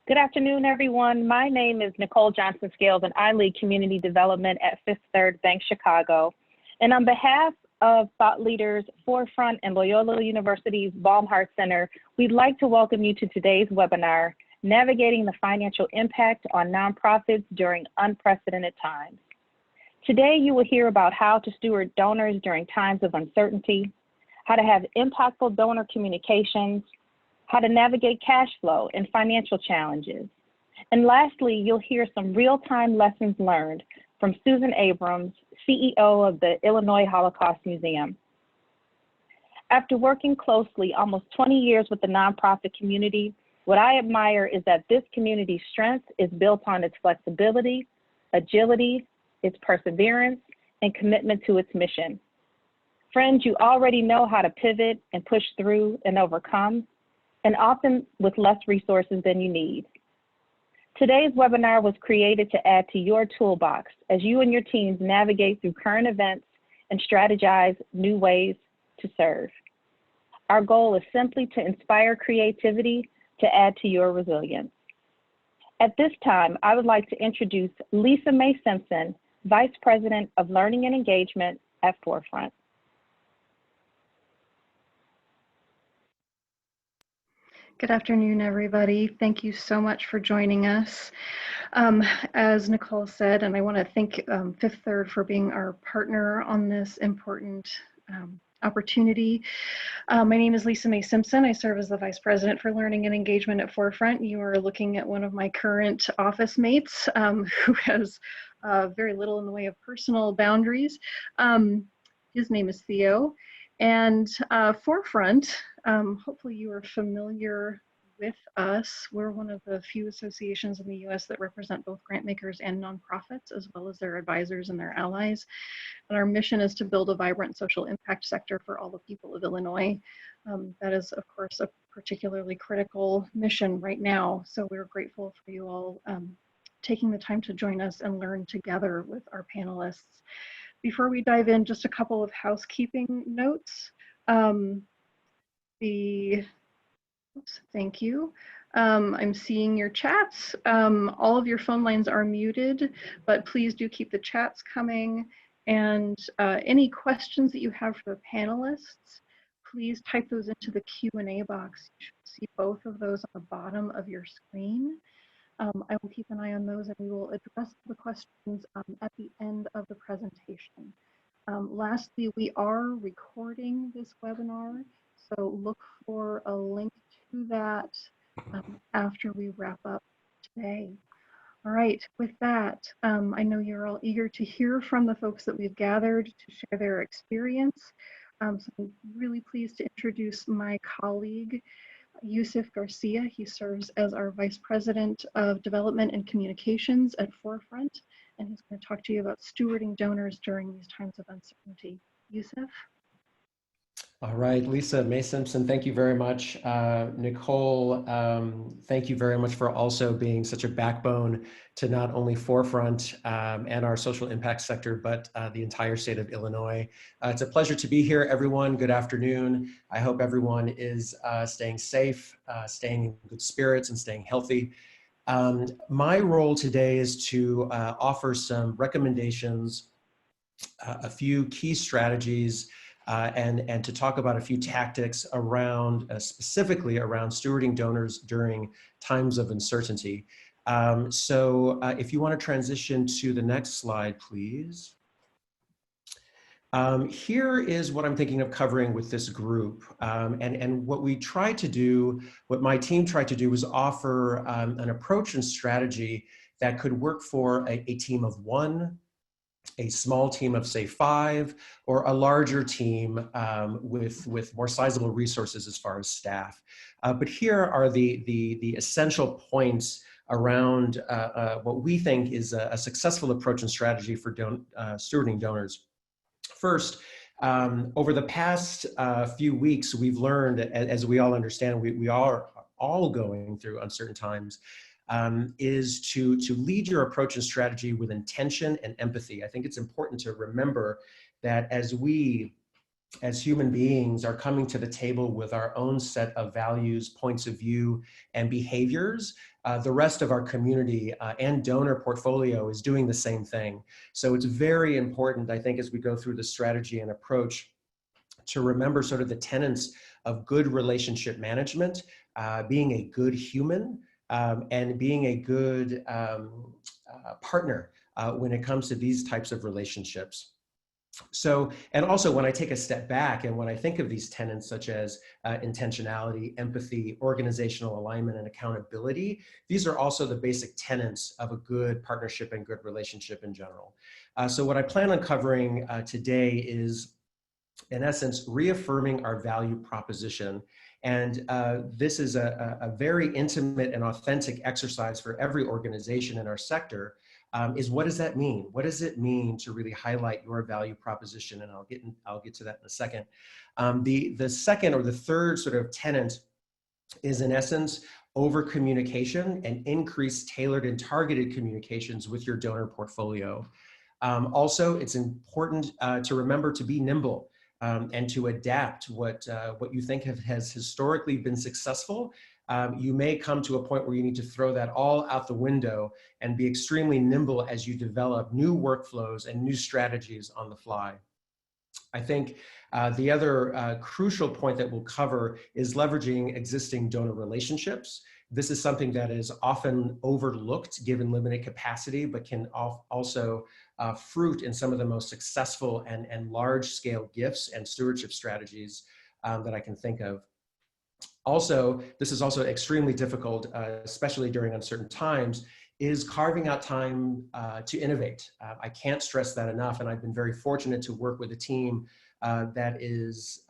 Good afternoon, everyone. My name is Nicole Johnson-Scales, and I lead community development at Fifth Third Bank Chicago. And on behalf of thought leaders Forefront and Loyola University's Baumhart Center, we'd like to welcome you to today's webinar, Navigating the Financial Impact on Nonprofits During Unprecedented Times. Today, you will hear about how to steward donors during times of uncertainty, how to have impactful donor communications, how to navigate cash flow and financial challenges. And lastly, you'll hear some real-time lessons learned from Susan Abrams, CEO of the Illinois Holocaust Museum. After working closely almost 20 years with the nonprofit community, what I admire is that this community's strength is built on its flexibility, agility, its perseverance, and commitment to its mission. Friends, you already know how to pivot and push through and overcome, and often with less resources than you need. Today's webinar was created to add to your toolbox as you and your teams navigate through current events and strategize new ways to serve. Our goal is simply to inspire creativity to add to your resilience. At this time, I would like to introduce Lisa Mae Simpson, Vice President of Learning and Engagement at Forefront. Good afternoon, everybody. Thank you so much for joining us. As Nicole said, and I want to thank Fifth Third for being our partner on this important opportunity. My name is Lisa Mae Simpson. I serve as the Vice President for Learning and Engagement at Forefront. You are looking at one of my current office mates who has very little in the way of personal boundaries. His name is Theo. And Forefront, hopefully you are familiar with us. We're one of the few associations in the US that represent both grant makers and nonprofits, as well as their advisors and their allies. And our mission is to build a vibrant social impact sector for all the people of Illinois. That is, of course, a particularly critical mission right now. So we're grateful for you all taking the time to join us and learn together with our panelists. Before we dive in, just a couple of housekeeping notes. Thank you. I'm seeing your chats. All of your phone lines are muted, but please do keep the chats coming. And any questions that you have for the panelists, please type those into the Q&A box. You should see both of those on the bottom of your screen. I will keep an eye on those and we will address the questions at the end of the presentation. Lastly, we are recording this webinar, so look for a link to that after we wrap up today. All right, with that, I know you're all eager to hear from the folks that we've gathered to share their experience. So I'm really pleased to introduce my colleague, Yusef Garcia. He serves as our Vice President of Development and Communications at Forefront, and he's going to talk to you about stewarding donors during these times of uncertainty. Yusef? All right, Lisa Mae Simpson, thank you very much. Nicole, thank you very much for also being such a backbone to not only Forefront and our social impact sector, but the entire state of Illinois. It's a pleasure to be here, everyone. Good afternoon. I hope everyone is staying safe, staying in good spirits, and staying healthy. My role today is to offer some recommendations, a few key strategies, and to talk about a few tactics around, specifically around stewarding donors during times of uncertainty. So if you want to transition to the next slide, please. Here is what I'm thinking of covering with this group. And what we tried to do, what my team tried to do was offer an approach and strategy that could work for a team of one, a small team of say 5, or a larger team with more sizable resources as far as staff. But here are the essential points around what we think is a successful approach and strategy for stewarding donors. First, over the past few weeks, we've learned, as we all understand, we are all going through uncertain times, is to lead your approach and strategy with intention and empathy. I think it's important to remember that as we as human beings, are coming to the table with our own set of values, points of view, and behaviors, the rest of our community and donor portfolio is doing the same thing. So it's very important, I think, as we go through the strategy and approach, to remember sort of the tenets of good relationship management, being a good human, and being a good partner when it comes to these types of relationships. So, and also when I take a step back and when I think of these tenets such as intentionality, empathy, organizational alignment, and accountability, these are also the basic tenets of a good partnership and good relationship in general. So what I plan on covering today is, in essence, reaffirming our value proposition. And this is a very intimate and authentic exercise for every organization in our sector. Is what does that mean? What does it mean to really highlight your value proposition? And I'll get to that in a second. The second or the third sort of tenet is, in essence, over communication and increased tailored and targeted communications with your donor portfolio. Also, it's important to remember to be nimble and to adapt what you think has historically been successful. You may come to a point where you need to throw that all out the window and be extremely nimble as you develop new workflows and new strategies on the fly. I think the other crucial point that we'll cover is leveraging existing donor relationships. This is something that is often overlooked given limited capacity, but can also fruit in some of the most successful and large-scale gifts and stewardship strategies that I can think of. Also, this is also extremely difficult, especially during uncertain times, is carving out time to innovate. I can't stress that enough, and I've been very fortunate to work with a team that is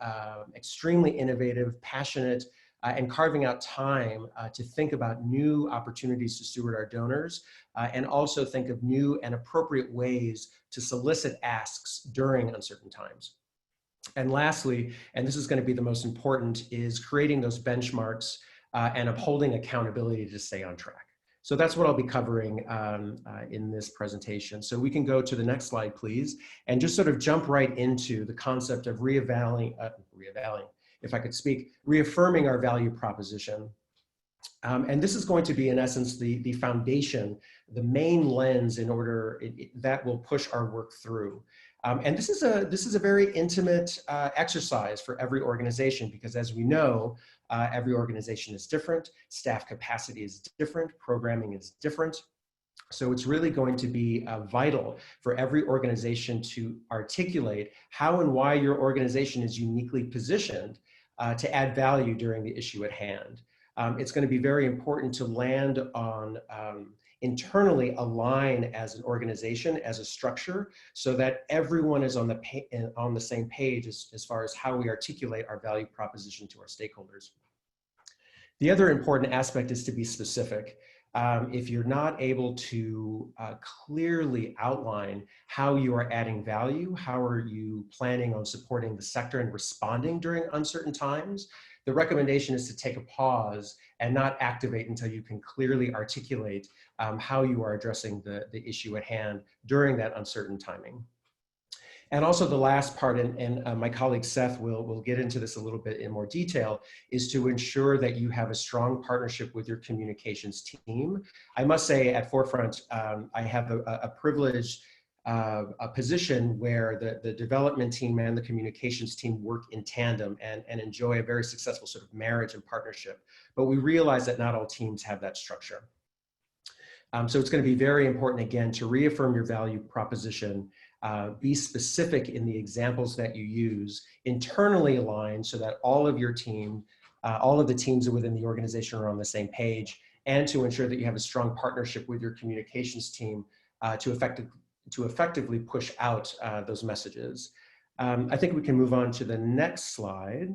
extremely innovative, passionate, and carving out time to think about new opportunities to steward our donors, and also think of new and appropriate ways to solicit asks during uncertain times. And lastly, and this is going to be the most important, is creating those benchmarks and upholding accountability to stay on track. So that's what I'll be covering in this presentation. So we can go to the next slide, please, and just sort of jump right into the concept of if I could speak, reaffirming our value proposition. And this is going to be, in essence, the foundation, the main lens in order that will push our work through. And this is a very intimate exercise for every organization, because as we know, every organization is different, staff capacity is different, programming is different. So it's really going to be vital for every organization to articulate how and why your organization is uniquely positioned to add value during the issue at hand. It's going to be very important to land on internally align as an organization, as a structure, so that everyone is on the same page as far as how we articulate our value proposition to our stakeholders. The other important aspect is to be specific. If you're not able to clearly outline how you are adding value, how are you planning on supporting the sector and responding during uncertain times, the recommendation is to take a pause and not activate until you can clearly articulate how you are addressing the issue at hand during that uncertain timing. And also the last part, and my colleague Seth will get into this a little bit in more detail, is to ensure that you have a strong partnership with your communications team. I must say at Forefront, I have a privileged a position where the development team and the communications team work in tandem and enjoy a very successful sort of marriage and partnership. But we realize that not all teams have that structure. So it's going to be very important, again, to reaffirm your value proposition, be specific in the examples that you use, internally aligned so that all of your team, all of the teams within the organization are on the same page, and to ensure that you have a strong partnership with your communications team to effectively push out those messages. I think we can move on to the next slide.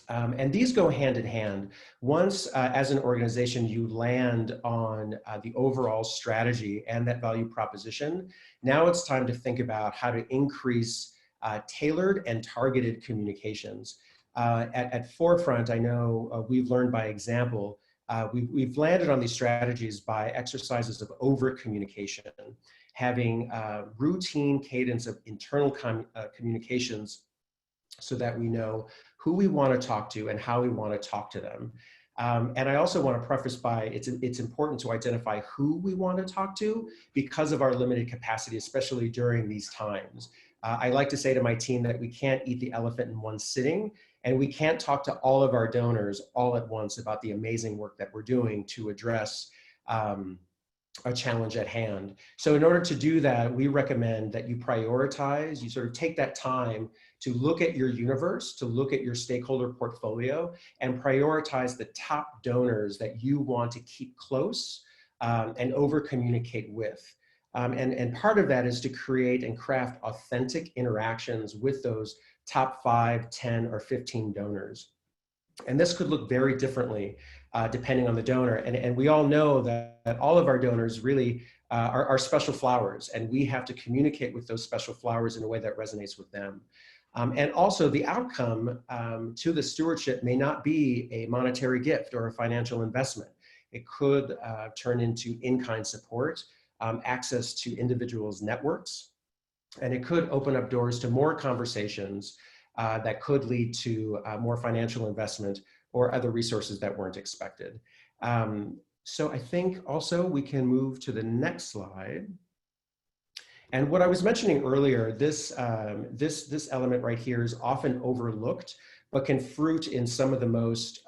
And these go hand in hand. Once, as an organization, you land on the overall strategy and that value proposition, now it's time to think about how to increase tailored and targeted communications. At Forefront, I know we've learned by example, we've landed on these strategies by exercises of over-communication, having routine cadence of internal communications so that we know who we want to talk to and how we want to talk to them. And I also want to preface by it's important to identify who we want to talk to because of our limited capacity, especially during these times. I like to say to my team that we can't eat the elephant in one sitting, and we can't talk to all of our donors all at once about the amazing work that we're doing to address a challenge at hand. So in order to do that, we recommend that you prioritize, you sort of take that time to look at your universe, to look at your stakeholder portfolio, and prioritize the top donors that you want to keep close and over communicate with. And part of that is to create and craft authentic interactions with those top 5, 10, or 15 donors. And this could look very differently depending on the donor. And we all know that all of our donors really are special flowers, and we have to communicate with those special flowers in a way that resonates with them. And also the outcome to the stewardship may not be a monetary gift or a financial investment. It could turn into in-kind support, access to individuals' networks, and it could open up doors to more conversations that could lead to more financial investment or other resources that weren't expected. So I think also we can move to the next slide. And what I was mentioning earlier, this element right here is often overlooked, but can fruit in some of the most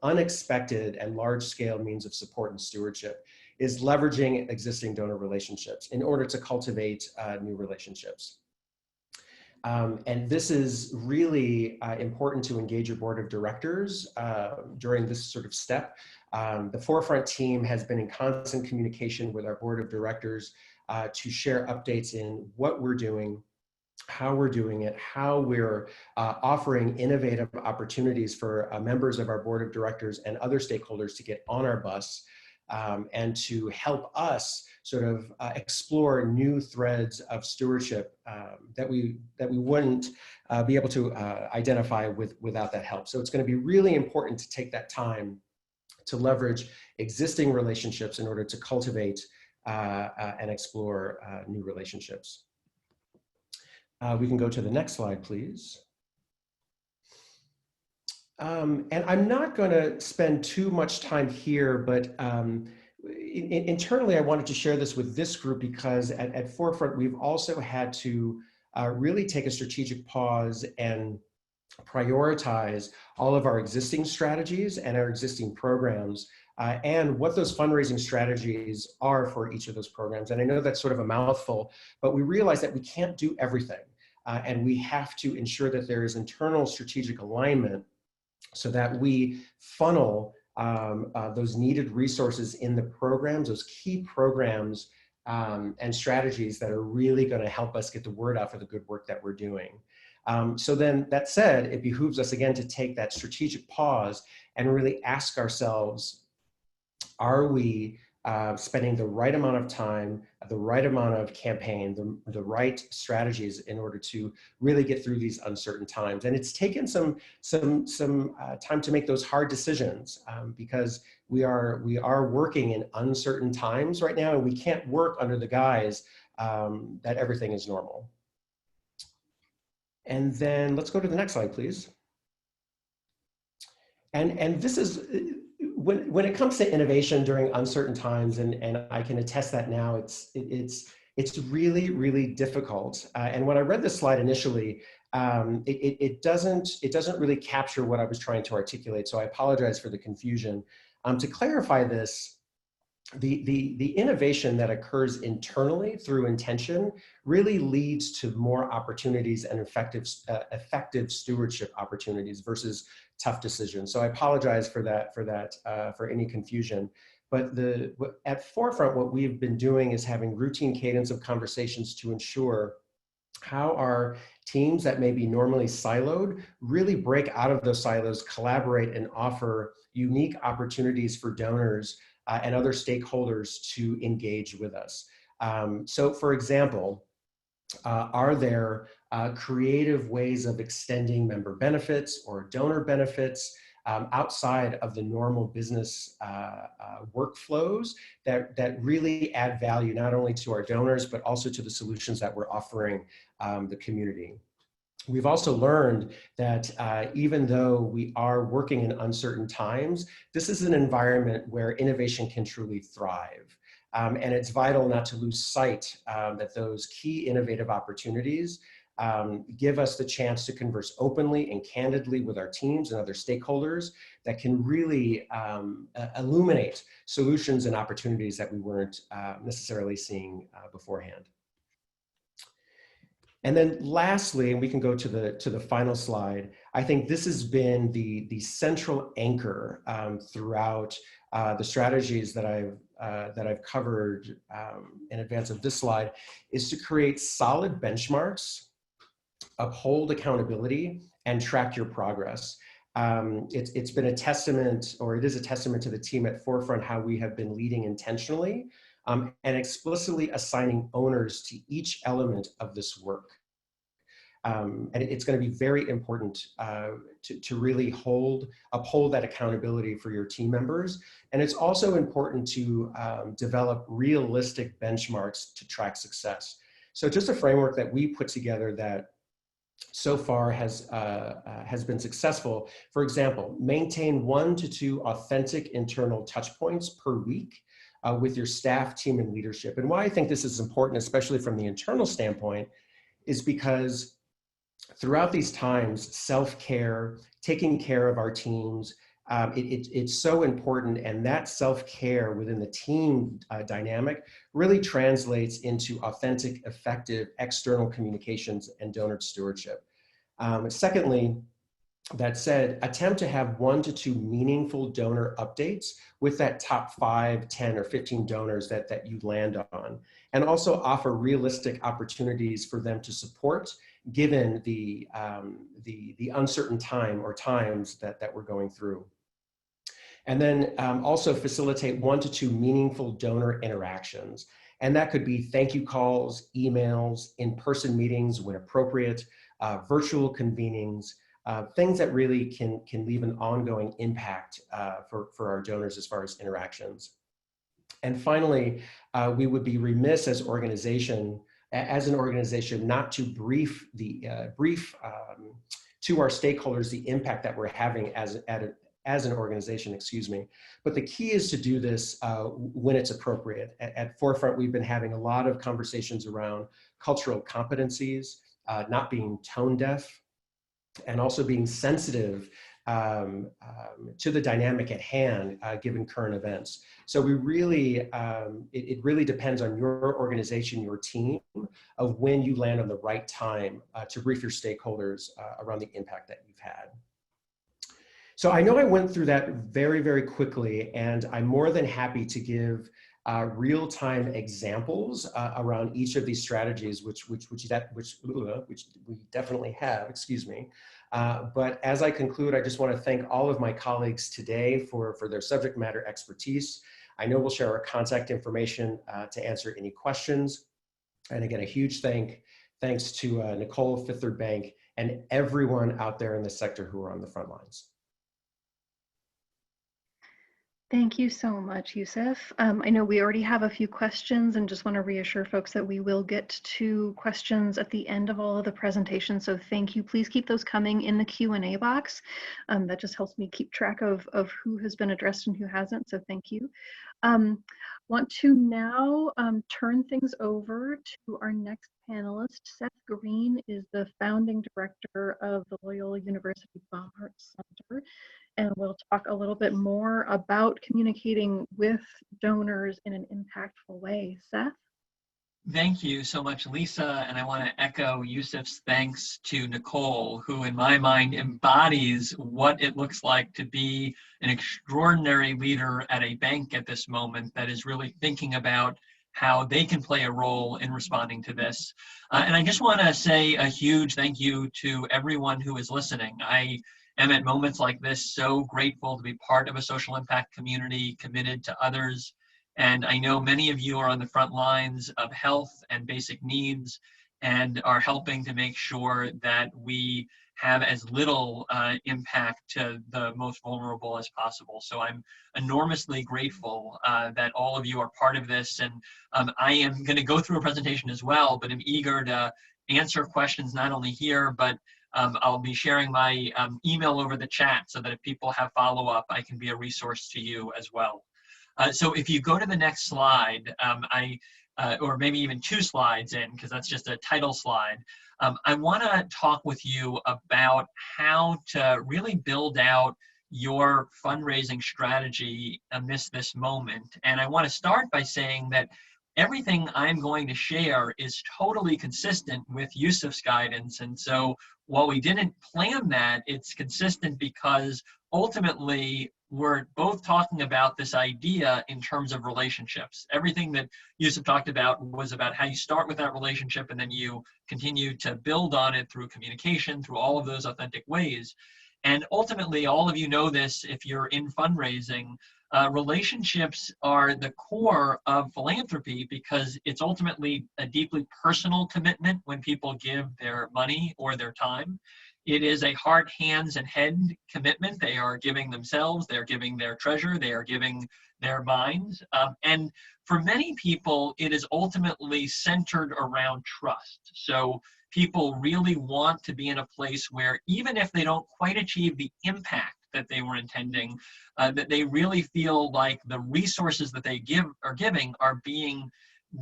unexpected and large-scale means of support and stewardship, is leveraging existing donor relationships in order to cultivate new relationships. And this is really important to engage your board of directors during this sort of step. The Forefront team has been in constant communication with our board of directors to share updates in what we're doing, how we're doing it, how we're offering innovative opportunities for members of our board of directors and other stakeholders to get on our bus and to help us sort of explore new threads of stewardship that we wouldn't be able to identify without that help. So it's going to be really important to take that time to leverage existing relationships in order to cultivate and explore new relationships. We can go to the next slide, please. And I'm not going to spend too much time here, but internally, I wanted to share this with this group because at Forefront, we've also had to really take a strategic pause and prioritize all of our existing strategies and our existing programs and what those fundraising strategies are for each of those programs. And I know that's sort of a mouthful, but we realize that we can't do everything. And we have to ensure that there is internal strategic alignment so that we funnel those needed resources in the programs, those key programs and strategies that are really going to help us get the word out for the good work that we're doing. So then that said, it behooves us again to take that strategic pause and really ask ourselves, are we spending the right amount of time, the right amount of campaign, the right strategies in order to really get through these uncertain times? And it's taken some time to make those hard decisions because we are working in uncertain times right now, and we can't work under the guise that everything is normal. And then let's go to the next slide, please. And this is, when it comes to innovation during uncertain times, and I can attest that now, it's really, really difficult. And when I read this slide initially, it doesn't really capture what I was trying to articulate. So I apologize for the confusion. To clarify this, the innovation that occurs internally through intention really leads to more opportunities and effective stewardship opportunities versus tough decisions. So I apologize for that, for any confusion. But at Forefront, what we've been doing is having routine cadence of conversations to ensure how our teams that may be normally siloed really break out of those silos, collaborate, and offer unique opportunities for donors and other stakeholders to engage with us. So for example, are there creative ways of extending member benefits or donor benefits outside of the normal business workflows that really add value not only to our donors, but also to the solutions that we're offering the community? We've also learned that even though we are working in uncertain times, this is an environment where innovation can truly thrive. And it's vital not to lose sight that those key innovative opportunities give us the chance to converse openly and candidly with our teams and other stakeholders that can really illuminate solutions and opportunities that we weren't necessarily seeing beforehand. And then lastly, and we can go to the final slide, I think this has been the central anchor throughout the strategies that I've covered in advance of this slide, is to create solid benchmarks, uphold accountability, and track your progress. It's been a testament, or it is a testament to the team at Forefront, how we have been leading intentionally and explicitly assigning owners to each element of this work. And it's going to be very important to really uphold that accountability for your team members. And it's also important to develop realistic benchmarks to track success. So just a framework that we put together that so far has been successful. For example, maintain 1 to 2 authentic internal touch points per week with your staff, team, and leadership. And why I think this is important, especially from the internal standpoint, is because throughout these times, self-care, taking care of our teams, it's so important, and that self-care within the team dynamic really translates into authentic, effective external communications and donor stewardship. Secondly, that said, attempt to have 1 to 2 meaningful donor updates with that top 5, 10, or 15 donors that you land on, and also offer realistic opportunities for them to support given the uncertain time or times that we're going through. And then also facilitate 1 to 2 meaningful donor interactions. And that could be thank you calls, emails, in-person meetings when appropriate, virtual convenings, things that really can leave an ongoing impact for our donors as far as interactions. And finally, we would be remiss as an organization not to brief to our stakeholders the impact that we're having as an organization, But the key is to do this when it's appropriate. At Forefront, we've been having a lot of conversations around cultural competencies, not being tone deaf, and also being sensitive to the dynamic at hand, given current events. So we really, it really depends on your organization, your team, of when you land on the right time to brief your stakeholders around the impact that you've had. So I know I went through that very, very quickly, and I'm more than happy to give real-time examples around each of these strategies, which we definitely have, but as I conclude, I just want to thank all of my colleagues today for their subject matter expertise. I know we'll share our contact information to answer any questions. And again, a huge thanks to Nicole, Fifth Third Bank, and everyone out there in the sector who are on the front lines. Thank you so much, Yusef. I know we already have a few questions, and just want to reassure folks that we will get to questions at the end of all of the presentations. So thank you. Please keep those coming in the Q&A box. That just helps me keep track of who has been addressed and who hasn't. So thank you. Want to now turn things over to our next panelist. Seth Green is the founding director of the Loyola University Baumhart Center, and we'll talk a little bit more about communicating with donors in an impactful way. Seth? Thank you so much, Lisa, and I want to echo Yusef's thanks to Nicole, who in my mind embodies what it looks like to be an extraordinary leader at a bank at this moment that is really thinking about how they can play a role in responding to this. And I just want to say a huge thank you to everyone who is listening. I am at moments like this so grateful to be part of a social impact community committed to others. And I know many of you are on the front lines of health and basic needs and are helping to make sure that we have as little impact to the most vulnerable as possible. So I'm enormously grateful that all of you are part of this. And I am going to go through a presentation as well, but I'm eager to answer questions not only here, but I'll be sharing my email over the chat so that if people have follow-up, I can be a resource to you as well. So if you go to the next slide, or maybe even 2 slides in, because that's just a title slide, I want to talk with you about how to really build out your fundraising strategy amidst this moment. And I want to start by saying that everything I'm going to share is totally consistent with Yusef's guidance. And so while we didn't plan that, it's consistent because ultimately we're both talking about this idea in terms of relationships. Everything that Yusef talked about was about how you start with that relationship and then you continue to build on it through communication, through all of those authentic ways. And ultimately, all of you know this if you're in fundraising, relationships are the core of philanthropy because it's ultimately a deeply personal commitment when people give their money or their time. It is a heart, hands, and head commitment. They are giving themselves, they're giving their treasure, they are giving their minds. And for many people, it is ultimately centered around trust. So people really want to be in a place where even if they don't quite achieve the impact that they were intending, that they really feel like the resources that they are giving are being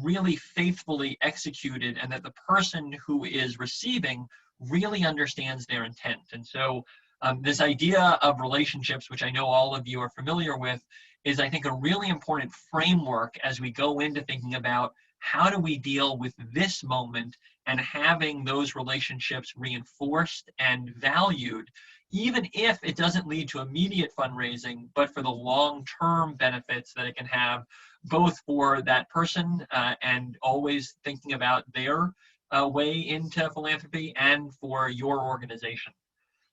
really faithfully executed and that the person who is receiving really understands their intent. And so this idea of relationships, which I know all of you are familiar with, is I think a really important framework as we go into thinking about how do we deal with this moment and having those relationships reinforced and valued, even if it doesn't lead to immediate fundraising, but for the long-term benefits that it can have, both for that person and always thinking about their way into philanthropy and for your organization.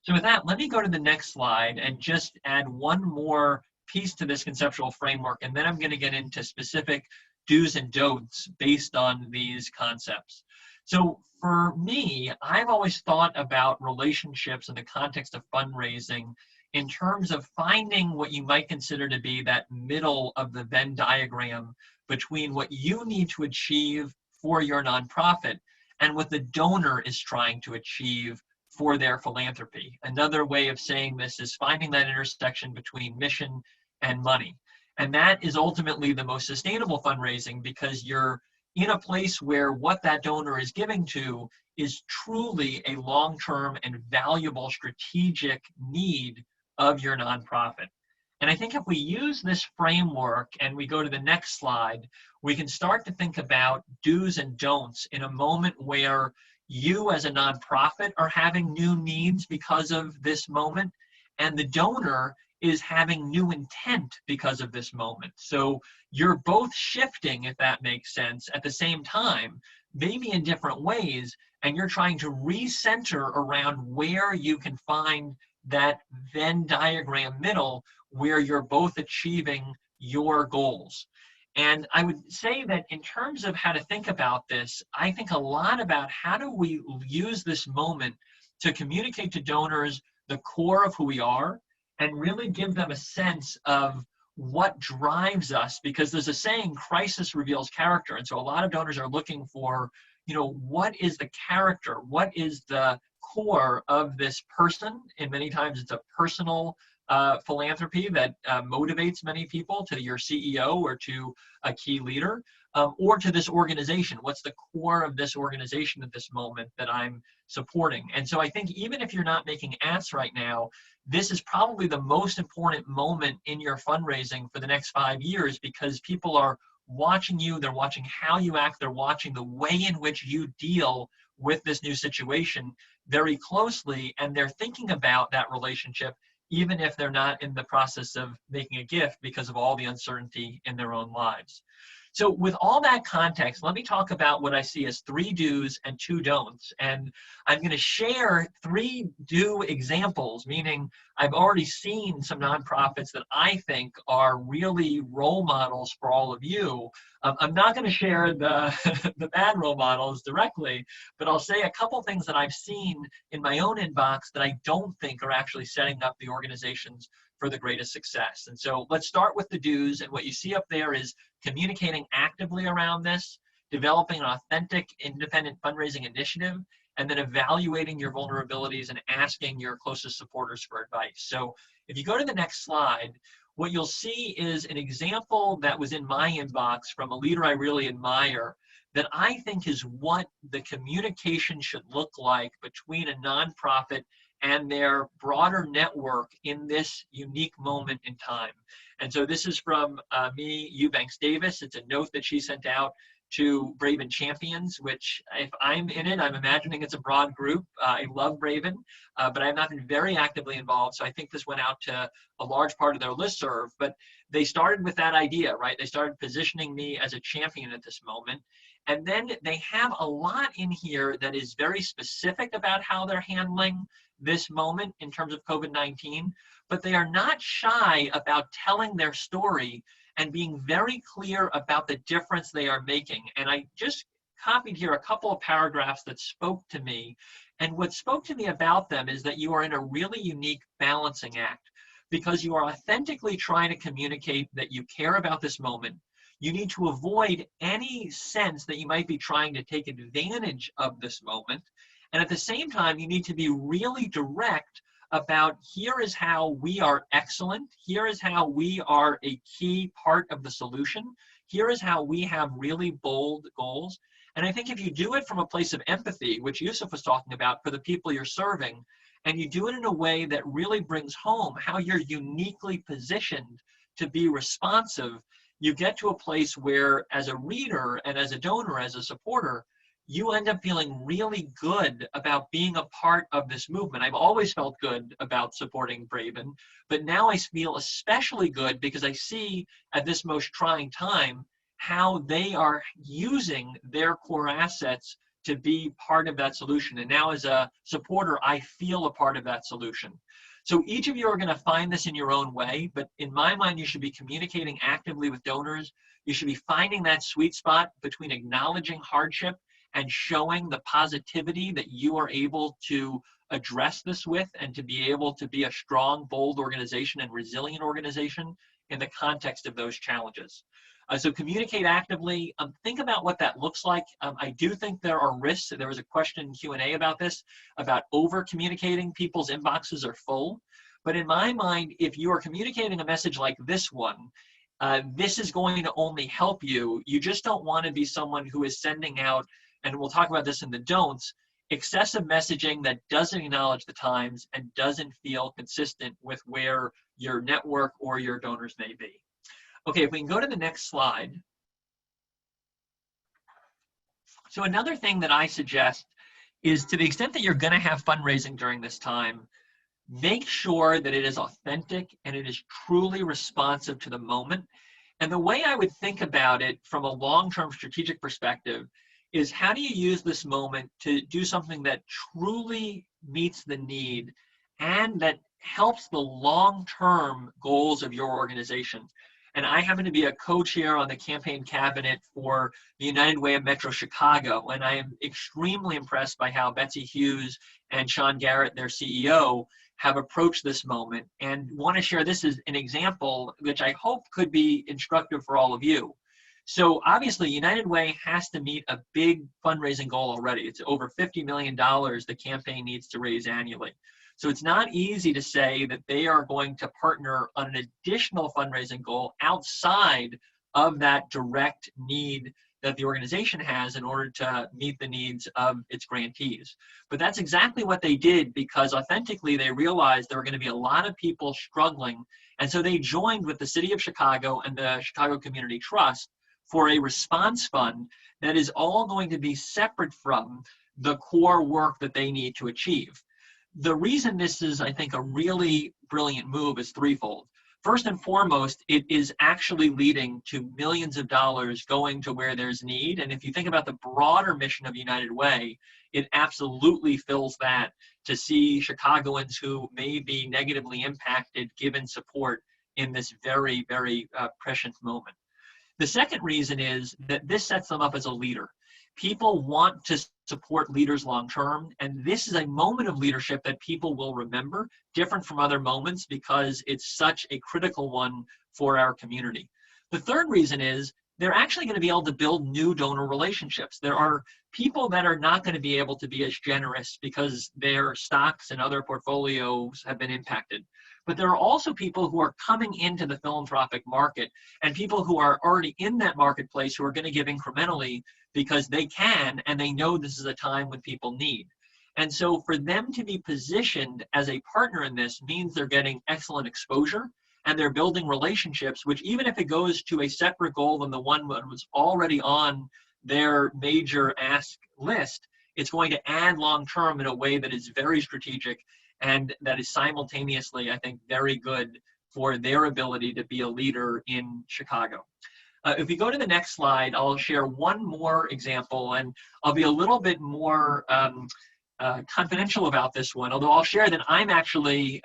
So with that, let me go to the next slide and just add one more piece to this conceptual framework, and then I'm going to get into specific do's and don'ts based on these concepts. So for me, I've always thought about relationships in the context of fundraising in terms of finding what you might consider to be that middle of the Venn diagram between what you need to achieve for your nonprofit and what the donor is trying to achieve for their philanthropy. Another way of saying this is finding that intersection between mission and money. And that is ultimately the most sustainable fundraising because you're in a place where what that donor is giving to is truly a long-term and valuable strategic need of your nonprofit. And I think if we use this framework and we go to the next slide, we can start to think about do's and don'ts in a moment where you as a nonprofit are having new needs because of this moment, and the donor is having new intent because of this moment. So you're both shifting, if that makes sense, at the same time, maybe in different ways, and you're trying to recenter around where you can find that Venn diagram middle where you're both achieving your goals. And I would say that in terms of how to think about this, I think a lot about how do we use this moment to communicate to donors the core of who we are and really give them a sense of what drives us, because there's a saying, crisis reveals character. And so a lot of donors are looking for, what is the character? What is the core of this person? And many times it's a personal philanthropy that motivates many people, to your CEO or to a key leader, or to this organization. What's the core of this organization at this moment that I'm supporting? And so I think even if you're not making asks right now, this is probably the most important moment in your fundraising for the next 5 years, because people are watching you, they're watching how you act, they're watching the way in which you deal with this new situation very closely, and they're thinking about that relationship even if they're not in the process of making a gift because of all the uncertainty in their own lives. So with all that context, let me talk about what I see as 3 do's and 2 don'ts. And I'm going to share 3 do examples, meaning I've already seen some nonprofits that I think are really role models for all of you. I'm not going to share the, the bad role models directly, but I'll say a couple things that I've seen in my own inbox that I don't think are actually setting up the organizations for the greatest success. And so let's start with the do's, and what you see up there is communicating actively around this, developing an authentic independent fundraising initiative, and then evaluating your vulnerabilities and asking your closest supporters for advice. So if you go to the next slide, what you'll see is an example that was in my inbox from a leader I really admire that I think is what the communication should look like between a nonprofit and their broader network in this unique moment in time. And so this is from me, Eubanks Davis. It's a note that she sent out to Braven Champions, which if I'm in it, I'm imagining it's a broad group. I love Braven, but I've not been very actively involved. So I think this went out to a large part of their listserv, but they started with that idea, right? They started positioning me as a champion at this moment. And then they have a lot in here that is very specific about how they're handling this moment in terms of COVID-19, but they are not shy about telling their story and being very clear about the difference they are making. And I just copied here a couple of paragraphs that spoke to me. And what spoke to me about them is that you are in a really unique balancing act because you are authentically trying to communicate that you care about this moment. You need to avoid any sense that you might be trying to take advantage of this moment. And at the same time, you need to be really direct about here is how we are excellent, here is how we are a key part of the solution, here is how we have really bold goals. And I think if you do it from a place of empathy, which Yusef was talking about for the people you're serving, and you do it in a way that really brings home how you're uniquely positioned to be responsive, you get to a place where as a reader and as a donor, as a supporter, you end up feeling really good about being a part of this movement. I've always felt good about supporting Braven, but now I feel especially good because I see at this most trying time how they are using their core assets to be part of that solution. And now as a supporter, I feel a part of that solution. So each of you are going to find this in your own way, but in my mind, you should be communicating actively with donors. You should be finding that sweet spot between acknowledging hardship and showing the positivity that you are able to address this with and to be able to be a strong, bold organization and resilient organization in the context of those challenges. So communicate actively. Think about what that looks like. I do think there are risks. There was a question in Q&A about this, about over-communicating. People's inboxes are full. But in my mind, if you are communicating a message like this one, this is going to only help you. You just don't want to be someone who is sending out, and we'll talk about this in the don'ts, excessive messaging that doesn't acknowledge the times and doesn't feel consistent with where your network or your donors may be. Okay, if we can go to the next slide. So another thing that I suggest is, to the extent that you're going to have fundraising during this time, make sure that it is authentic and it is truly responsive to the moment. And the way I would think about it from a long-term strategic perspective is, how do you use this moment to do something that truly meets the need and that helps the long-term goals of your organization? And I happen to be a co-chair on the campaign cabinet for the United Way of Metro Chicago, and I am extremely impressed by how Betsy Hughes and Sean Garrett, their CEO, have approached this moment, and want to share this as an example which I hope could be instructive for all of you. So obviously, United Way has to meet a big fundraising goal already. It's over $50 million the campaign needs to raise annually. So it's not easy to say that they are going to partner on an additional fundraising goal outside of that direct need that the organization has in order to meet the needs of its grantees. But that's exactly what they did, because authentically they realized there were going to be a lot of people struggling. And so they joined with the City of Chicago and the Chicago Community Trust for a response fund that is all going to be separate from the core work that they need to achieve. The reason this is, I think, a really brilliant move is threefold. First and foremost, it is actually leading to millions of dollars going to where there's need. And if you think about the broader mission of United Way, it absolutely fills that, to see Chicagoans who may be negatively impacted given support in this very, very prescient moment. The second reason is that this sets them up as a leader. People want to support leaders long term, and this is a moment of leadership that people will remember, different from other moments, because it's such a critical one for our community. The third reason is they're actually going to be able to build new donor relationships. There are people that are not going to be able to be as generous because their stocks and other portfolios have been impacted. But there are also people who are coming into the philanthropic market, and people who are already in that marketplace who are going to give incrementally because they can, and they know this is a time when people need. And so for them to be positioned as a partner in this means they're getting excellent exposure, and they're building relationships, which even if it goes to a separate goal than the one that was already on their major ask list, it's going to add long-term in a way that is very strategic and that is simultaneously, I think, very good for their ability to be a leader in Chicago. If we go to the next slide, I'll share one more example, and I'll be a little bit more confidential about this one, although I'll share that I'm actually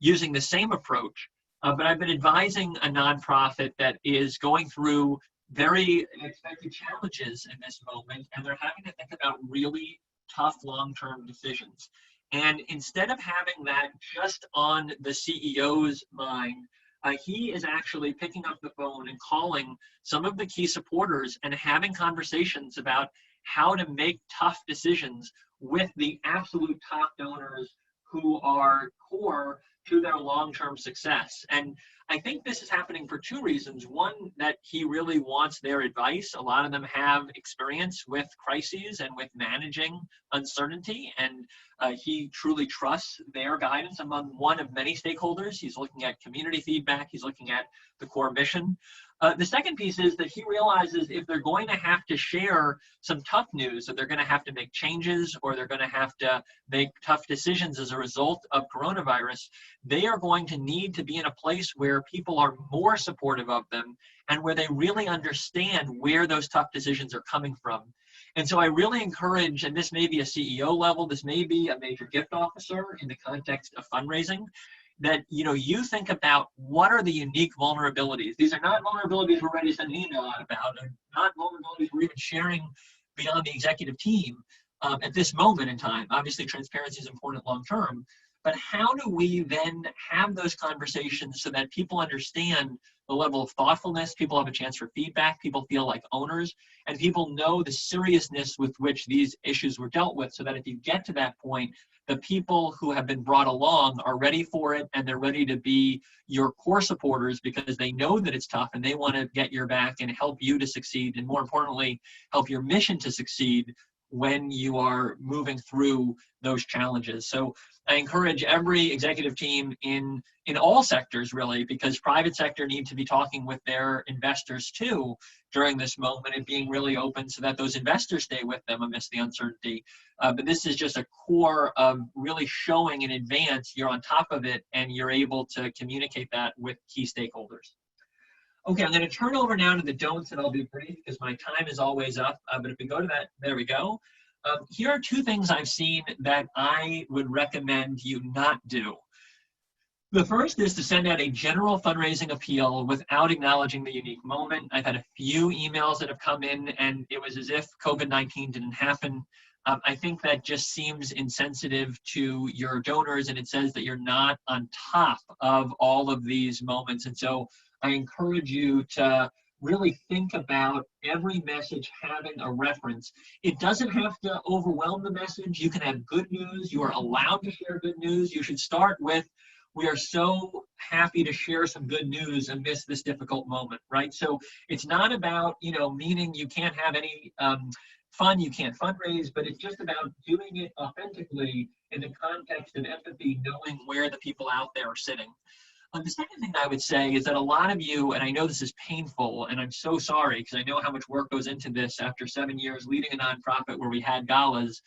using the same approach. But I've been advising a nonprofit that is going through very unexpected challenges in this moment, and they're having to think about really tough long-term decisions. And instead of having that just on the CEO's mind, he is actually picking up the phone and calling some of the key supporters and having conversations about how to make tough decisions with the absolute top donors who are core to their long-term success. And I think this is happening for two reasons. One, that he really wants their advice. A lot of them have experience with crises and with managing uncertainty, and he truly trusts their guidance among one of many stakeholders. He's looking at community feedback. He's looking at the core mission. The second piece is that he realizes if they're going to have to share some tough news, that they're going to have to make changes or they're going to have to make tough decisions as a result of coronavirus, they are going to need to be in a place where people are more supportive of them and where they really understand where those tough decisions are coming from. And so I really encourage, and this may be a CEO level, this may be a major gift officer in the context of fundraising, that you think about what are the unique vulnerabilities. These are not vulnerabilities we're ready to send an email out about, or not vulnerabilities we're even sharing beyond the executive team at this moment in time. Obviously, transparency is important long term, but how do we then have those conversations so that people understand the level of thoughtfulness, people have a chance for feedback, people feel like owners, and people know the seriousness with which these issues were dealt with, so that if you get to that point, the people who have been brought along are ready for it, and they're ready to be your core supporters because they know that it's tough and they want to get your back and help you to succeed, and more importantly, help your mission to succeed when you are moving through those challenges. So I encourage every executive team in all sectors, really, because private sector need to be talking with their investors too during this moment and being really open so that those investors stay with them amidst the uncertainty. But this is just a core of really showing in advance you're on top of it and you're able to communicate that with key stakeholders. Okay, I'm going to turn over now to the don'ts, and I'll be brief because my time is always up. But if we go to that, there we go. Here are two things I've seen that I would recommend you not do. The first is to send out a general fundraising appeal without acknowledging the unique moment. I've had a few emails that have come in, and it was as if COVID-19 didn't happen. I think that just seems insensitive to your donors, and it says that you're not on top of all of these moments. And so I encourage you to really think about every message having a reference. It doesn't have to overwhelm the message. You can have good news. You are allowed to share good news. You should start with, we are so happy to share some good news amidst this difficult moment, right? So it's not about, meaning you can't have any fun, you can't fundraise, but it's just about doing it authentically in the context of empathy, knowing where the people out there are sitting. The second thing I would say is that a lot of you, and I know this is painful, and I'm so sorry because I know how much work goes into this after 7 years leading a nonprofit where we had galas,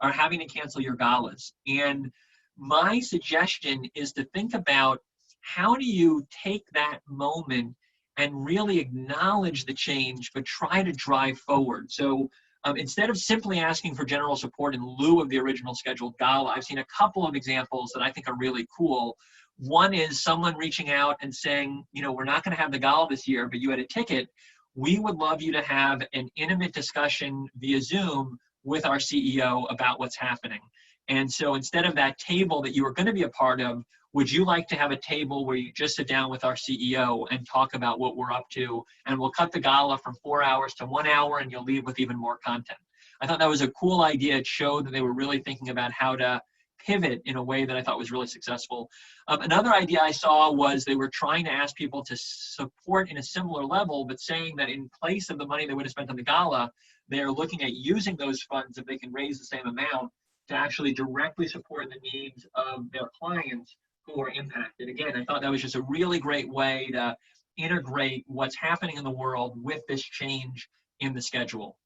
are having to cancel your galas. And my suggestion is to think about how do you take that moment and really acknowledge the change, but try to drive forward. So instead of simply asking for general support in lieu of the original scheduled gala, I've seen a couple of examples that I think are really cool. One is someone reaching out and saying, we're not going to have the gala this year, but you had a ticket. We would love you to have an intimate discussion via Zoom with our CEO about what's happening. And so instead of that table that you were going to be a part of, would you like to have a table where you just sit down with our CEO and talk about what we're up to? And we'll cut the gala from 4 hours to 1 hour, and you'll leave with even more content. I thought that was a cool idea. It showed that they were really thinking about how to pivot in a way that I thought was really successful. Another idea I saw was they were trying to ask people to support in a similar level, but saying that in place of the money they would have spent on the gala, they're looking at using those funds, if they can raise the same amount, to actually directly support the needs of their clients who are impacted. Again, I thought that was just a really great way to integrate what's happening in the world with this change in the schedule.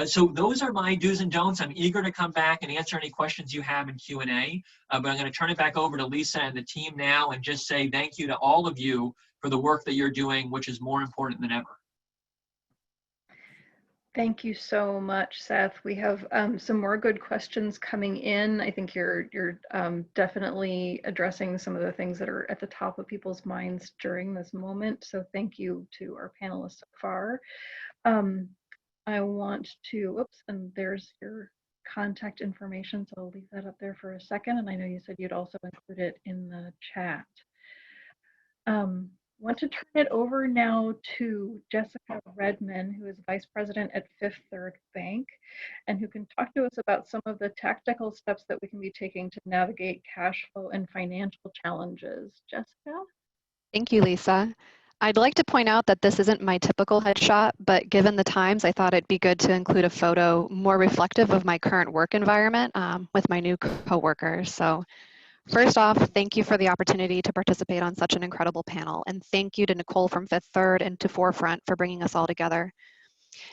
So those are my do's and don'ts. I'm eager to come back and answer any questions you have in Q&A, but I'm going to turn it back over to Lisa and the team now and just say thank you to all of you for the work that you're doing, which is more important than ever. Thank you so much, Seth. We have some more good questions coming in. I think you're definitely addressing some of the things that are at the top of people's minds during this moment. So thank you to our panelists so far. I want to, oops, and there's your contact information. So I'll leave that up there for a second. And I know you said you'd also include it in the chat. Want to turn it over now to Jessica Redman, who is Vice President at Fifth Third Bank, and who can talk to us about some of the tactical steps that we can be taking to navigate cash flow and financial challenges. Jessica? Thank you, Lisa. I'd like to point out that this isn't my typical headshot, but given the times, I thought it'd be good to include a photo more reflective of my current work environment with my new coworkers. So first off, thank you for the opportunity to participate on such an incredible panel. And thank you to Nicole from Fifth Third and to Forefront for bringing us all together.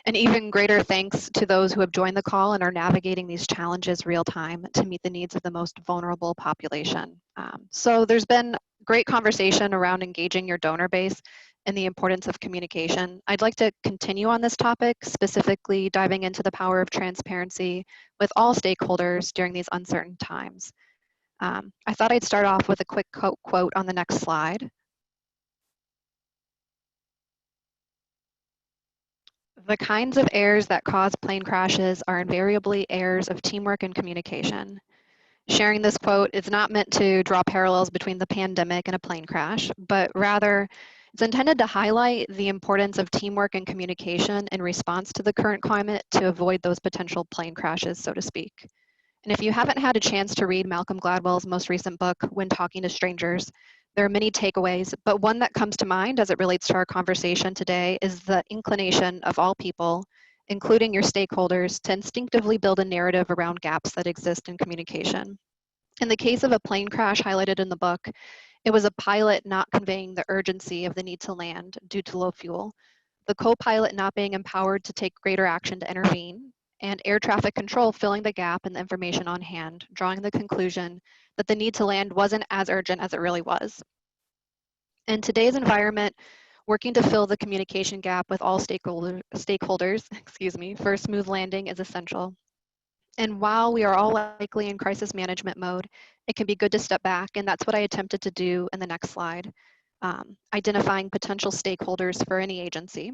And even greater thanks to those who have joined the call and are navigating these challenges real time to meet the needs of the most vulnerable population. So there's been great conversation around engaging your donor base and the importance of communication. I'd like to continue on this topic, specifically diving into the power of transparency with all stakeholders during these uncertain times. I thought I'd start off with a quick quote on the next slide. The kinds of errors that cause plane crashes are invariably errors of teamwork and communication. Sharing this quote is not meant to draw parallels between the pandemic and a plane crash, but rather it's intended to highlight the importance of teamwork and communication in response to the current climate to avoid those potential plane crashes, so to speak. And if you haven't had a chance to read Malcolm Gladwell's most recent book, When Talking to Strangers, there are many takeaways, but one that comes to mind as it relates to our conversation today is the inclination of all people, including your stakeholders, to instinctively build a narrative around gaps that exist in communication. In the case of a plane crash highlighted in the book, it was a pilot not conveying the urgency of the need to land due to low fuel, the co-pilot not being empowered to take greater action to intervene, and air traffic control filling the gap in the information on hand, drawing the conclusion that the need to land wasn't as urgent as it really was. In today's environment, working to fill the communication gap with all stakeholders, for a smooth landing is essential. And while we are all likely in crisis management mode, it can be good to step back, and that's what I attempted to do in the next slide, identifying potential stakeholders for any agency.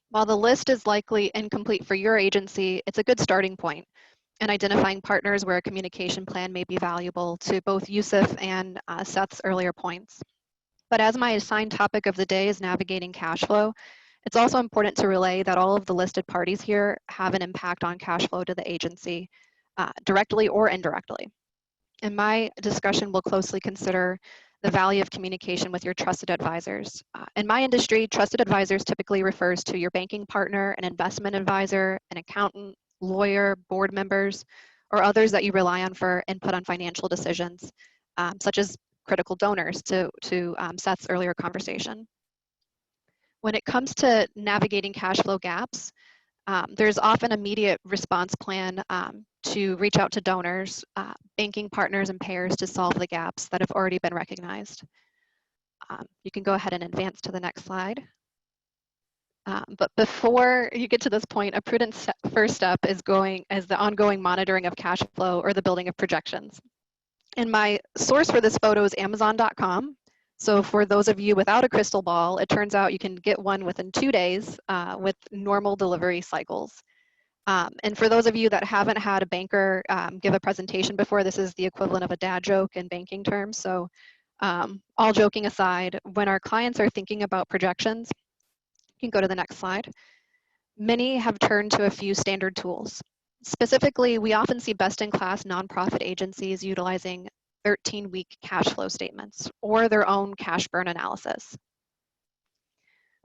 While the list is likely incomplete for your agency, it's a good starting point in identifying partners where a communication plan may be valuable to both Yusef and Seth's earlier points. But as my assigned topic of the day is navigating cash flow, it's also important to relay that all of the listed parties here have an impact on cash flow to the agency, directly or indirectly. In my discussion, we'll closely consider the value of communication with your trusted advisors. In my industry, trusted advisors typically refers to your banking partner, an investment advisor, an accountant, lawyer, board members, or others that you rely on for input on financial decisions, such as critical donors to Seth's earlier conversation. When it comes to navigating cash flow gaps, there's often an immediate response plan to reach out to donors, banking partners, and payers to solve the gaps that have already been recognized. You can go ahead and advance to the next slide. But before you get to this point, a prudent first step is the ongoing monitoring of cash flow or the building of projections. And my source for this photo is Amazon.com. So for those of you without a crystal ball, it turns out you can get one within 2 days with normal delivery cycles. And for those of you that haven't had a banker give a presentation before, this is the equivalent of a dad joke in banking terms. So All joking aside, when our clients are thinking about projections, you can go to the next slide. Many have turned to a few standard tools. Specifically, we often see best-in-class nonprofit agencies utilizing 13-week cash flow statements or their own cash burn analysis.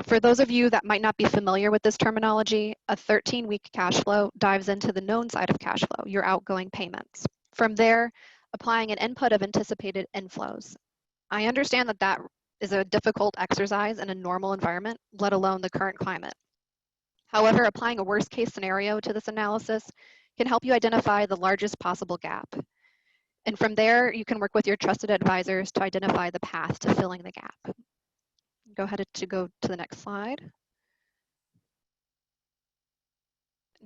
For those of you that might not be familiar with this terminology, a 13-week cash flow dives into the known side of cash flow, your outgoing payments. From there, applying an input of anticipated inflows. I understand that that is a difficult exercise in a normal environment, let alone the current climate. However, applying a worst case scenario to this analysis can help you identify the largest possible gap. And from there, you can work with your trusted advisors to identify the path to filling the gap. Go ahead to go to the next slide.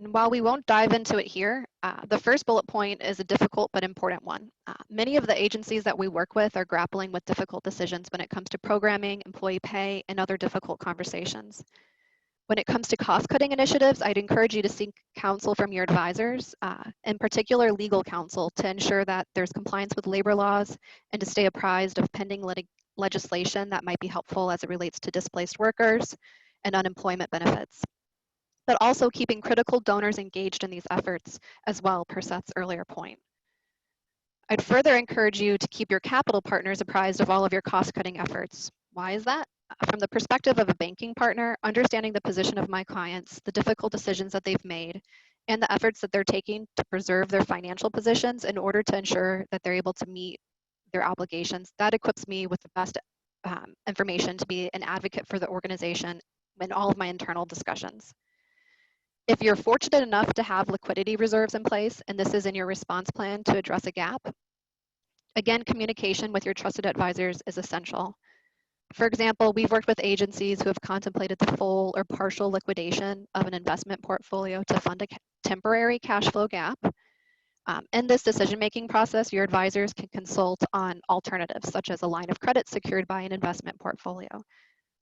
And while we won't dive into it here, the first bullet point is a difficult but important one. Many of the agencies that we work with are grappling with difficult decisions when it comes to programming, employee pay, and other difficult conversations. When it comes to cost-cutting initiatives, I'd encourage you to seek counsel from your advisors, in particular legal counsel, to ensure that there's compliance with labor laws and to stay apprised of pending legislation that might be helpful as it relates to displaced workers and unemployment benefits. But also keeping critical donors engaged in these efforts as well, per Seth's earlier point. I'd further encourage you to keep your capital partners apprised of all of your cost-cutting efforts. Why is that? From the perspective of a banking partner, understanding the position of my clients, the difficult decisions that they've made, and the efforts that they're taking to preserve their financial positions in order to ensure that they're able to meet their obligations, that equips me with the best information to be an advocate for the organization in all of my internal discussions. If you're fortunate enough to have liquidity reserves in place, and this is in your response plan to address a gap, again, communication with your trusted advisors is essential. For example, we've worked with agencies who have contemplated the full or partial liquidation of an investment portfolio to fund a temporary cash flow gap. In this decision-making process, your advisors can consult on alternatives, such as a line of credit secured by an investment portfolio.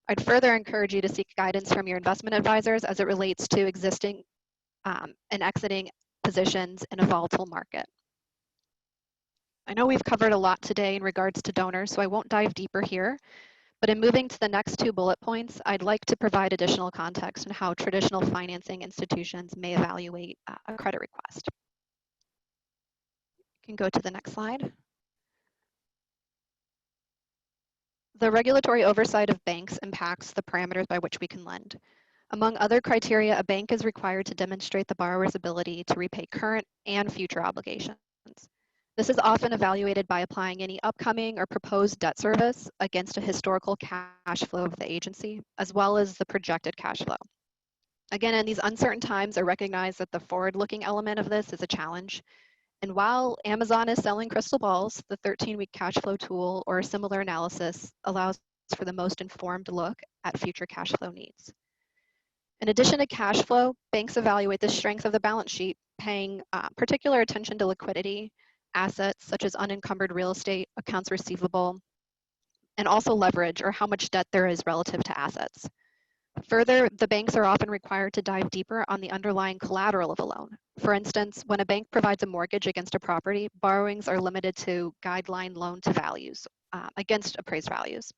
I'd further encourage you to seek guidance from your investment advisors as it relates to existing and exiting positions in a volatile market. I know we've covered a lot today in regards to donors, so I won't dive deeper here. But in moving to the next 2 bullet points, I'd like to provide additional context on how traditional financing institutions may evaluate a credit request. You can go to the next slide. The regulatory oversight of banks impacts the parameters by which we can lend. Among other criteria, a bank is required to demonstrate the borrower's ability to repay current and future obligations. This is often evaluated by applying any upcoming or proposed debt service against a historical cash flow of the agency, as well as the projected cash flow. Again, in these uncertain times, I recognize that the forward-looking element of this is a challenge. And while Amazon is selling crystal balls, the 13-week cash flow tool or a similar analysis allows for the most informed look at future cash flow needs. In addition to cash flow, banks evaluate the strength of the balance sheet, paying particular attention to liquidity, assets such as unencumbered real estate, accounts receivable, and also leverage, or how much debt there is relative to assets. Further, the banks are often required to dive deeper on the underlying collateral of a loan. For instance, when a bank provides a mortgage against a property, borrowings are limited to guideline loan to values against appraised values.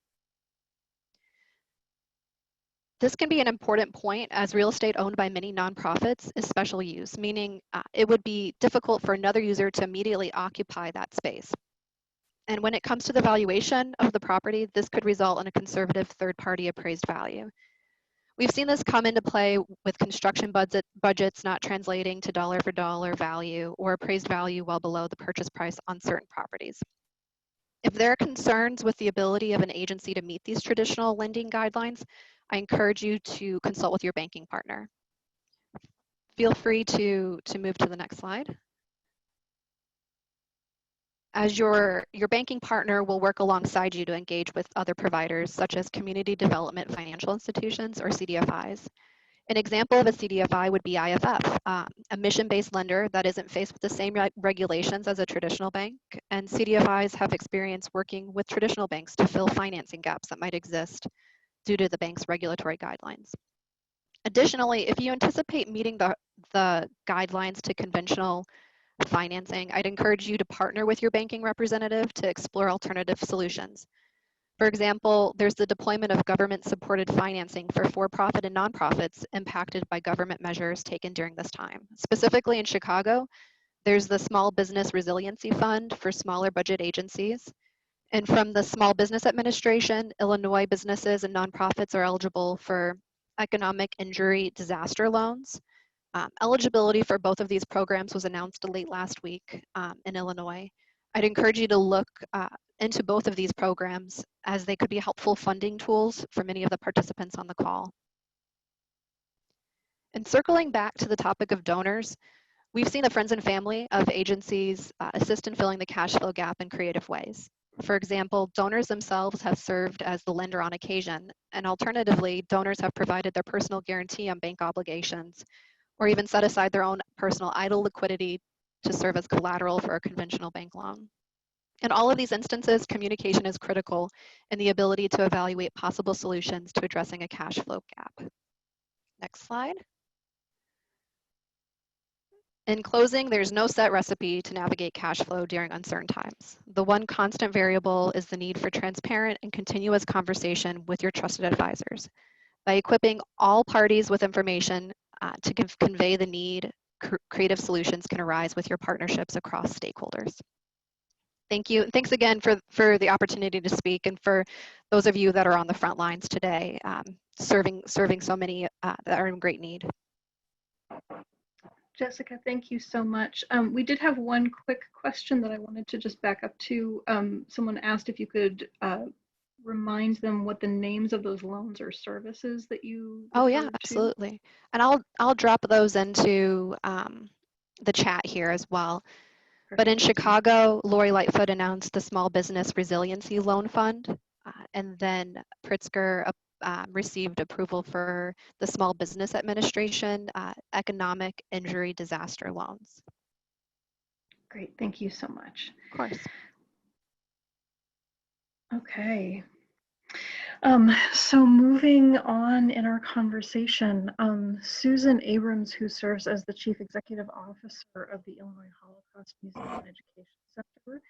This can be an important point as real estate owned by many nonprofits is special use, meaning it would be difficult for another user to immediately occupy that space. And when it comes to the valuation of the property, this could result in a conservative third-party appraised value. We've seen this come into play with construction budgets not translating to dollar-for-dollar value or appraised value well below the purchase price on certain properties. If there are concerns with the ability of an agency to meet these traditional lending guidelines, I encourage you to consult with your banking partner. Feel free to move to the next slide. As your banking partner will work alongside you to engage with other providers such as community development financial institutions or CDFIs. An example of a CDFI would be IFF, a mission-based lender that isn't faced with the same regulations as a traditional bank, and CDFIs have experience working with traditional banks to fill financing gaps that might exist due to the bank's regulatory guidelines. Additionally, if you anticipate meeting the guidelines to conventional financing, I'd encourage you to partner with your banking representative to explore alternative solutions. For example, there's the deployment of government-supported financing for for-profit and nonprofits impacted by government measures taken during this time. Specifically in Chicago, there's the Small Business Resiliency Fund for smaller budget agencies. And from the Small Business Administration, Illinois businesses and nonprofits are eligible for economic injury disaster loans. Eligibility for both of these programs was announced late last week in Illinois. I'd encourage you to look into both of these programs as they could be helpful funding tools for many of the participants on the call. And circling back to the topic of donors, we've seen the friends and family of agencies assist in filling the cash flow gap in creative ways. For example, donors themselves have served as the lender on occasion, and alternatively, donors have provided their personal guarantee on bank obligations, or even set aside their own personal idle liquidity to serve as collateral for a conventional bank loan. In all of these instances, communication is critical in the ability to evaluate possible solutions to addressing a cash flow gap. Next slide. In closing, there's no set recipe to navigate cash flow during uncertain times. The one constant variable is the need for transparent and continuous conversation with your trusted advisors. By equipping all parties with information to convey the need, creative solutions can arise with your partnerships across stakeholders. Thank you. Thanks again for the opportunity to speak, and for those of you that are on the front lines today, serving so many that are in great need. Jessica, thank you so much. We did have one quick question that I wanted to just back up to. Someone asked if you could remind them what the names of those loans or services that you Oh yeah, absolutely. And I'll drop those into the chat here as well. Perfect. But in Chicago, Lori Lightfoot announced the Small Business Resiliency Loan Fund, and then Pritzker received approval for the Small Business Administration Economic Injury Disaster Loans. Great, thank you so much. Of course. Okay. So moving on in our conversation, Susan Abrams, who serves as the Chief Executive Officer of the Illinois Holocaust Museum and Education Center,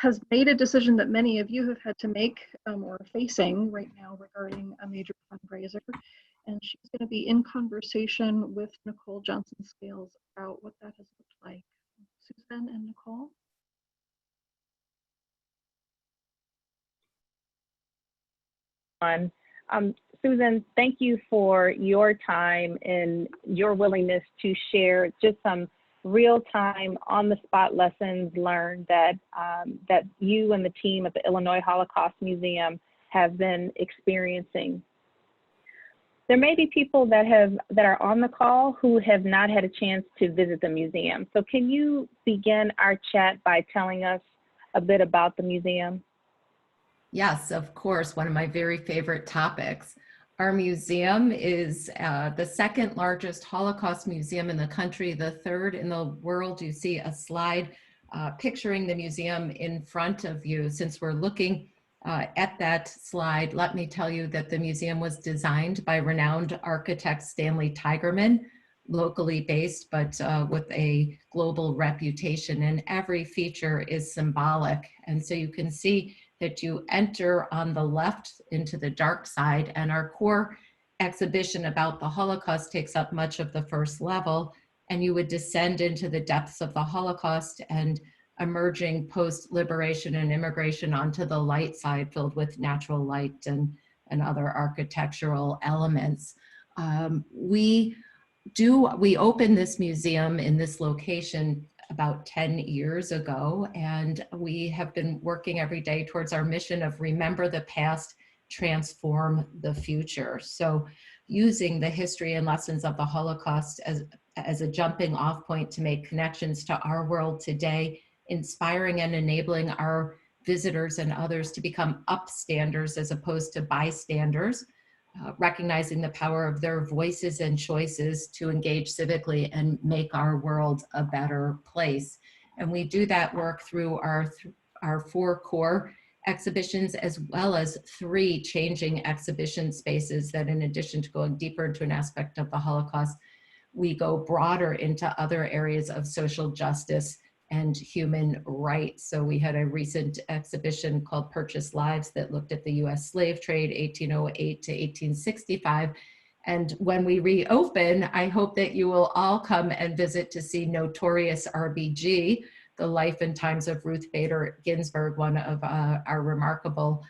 has made a decision that many of you have had to make or are facing right now regarding a major fundraiser. And she's going to be in conversation with Nicole Johnson-Scales about what that has looked like. Susan and Nicole. Susan, thank you for your time and your willingness to share just some real-time, on-the-spot lessons learned that that you and the team at the Illinois Holocaust Museum have been experiencing. There may be people that are on the call who have not had a chance to visit the museum. So can you begin our chat by telling us a bit about the museum? Yes, of course, one of my very favorite topics. Our museum is the second largest Holocaust museum in the country, the third in the world. You see a slide picturing the museum in front of you. Since we're looking at that slide, let me tell you that the museum was designed by renowned architect Stanley Tigerman, locally based, but with a global reputation, and every feature is symbolic. And so you can see that you enter on the left into the dark side, and our core exhibition about the Holocaust takes up much of the first level, and you would descend into the depths of the Holocaust and emerging post-liberation and immigration onto the light side filled with natural light and other architectural elements. We opened this museum in this location about 10 years ago, and we have been working every day towards our mission of remember the past, transform the future. So using the history and lessons of the Holocaust as a jumping off point to make connections to our world today, inspiring and enabling our visitors and others to become upstanders as opposed to bystanders, recognizing the power of their voices and choices to engage civically and make our world a better place. And we do that work through our 4 core exhibitions, as well as 3 changing exhibition spaces that, in addition to going deeper into an aspect of the Holocaust, we go broader into other areas of social justice and human rights. So we had a recent exhibition called Purchased Lives that looked at the US slave trade, 1808 to 1865. And when we reopen, I hope that you will all come and visit to see Notorious RBG, the life and times of Ruth Bader Ginsburg, one of our remarkable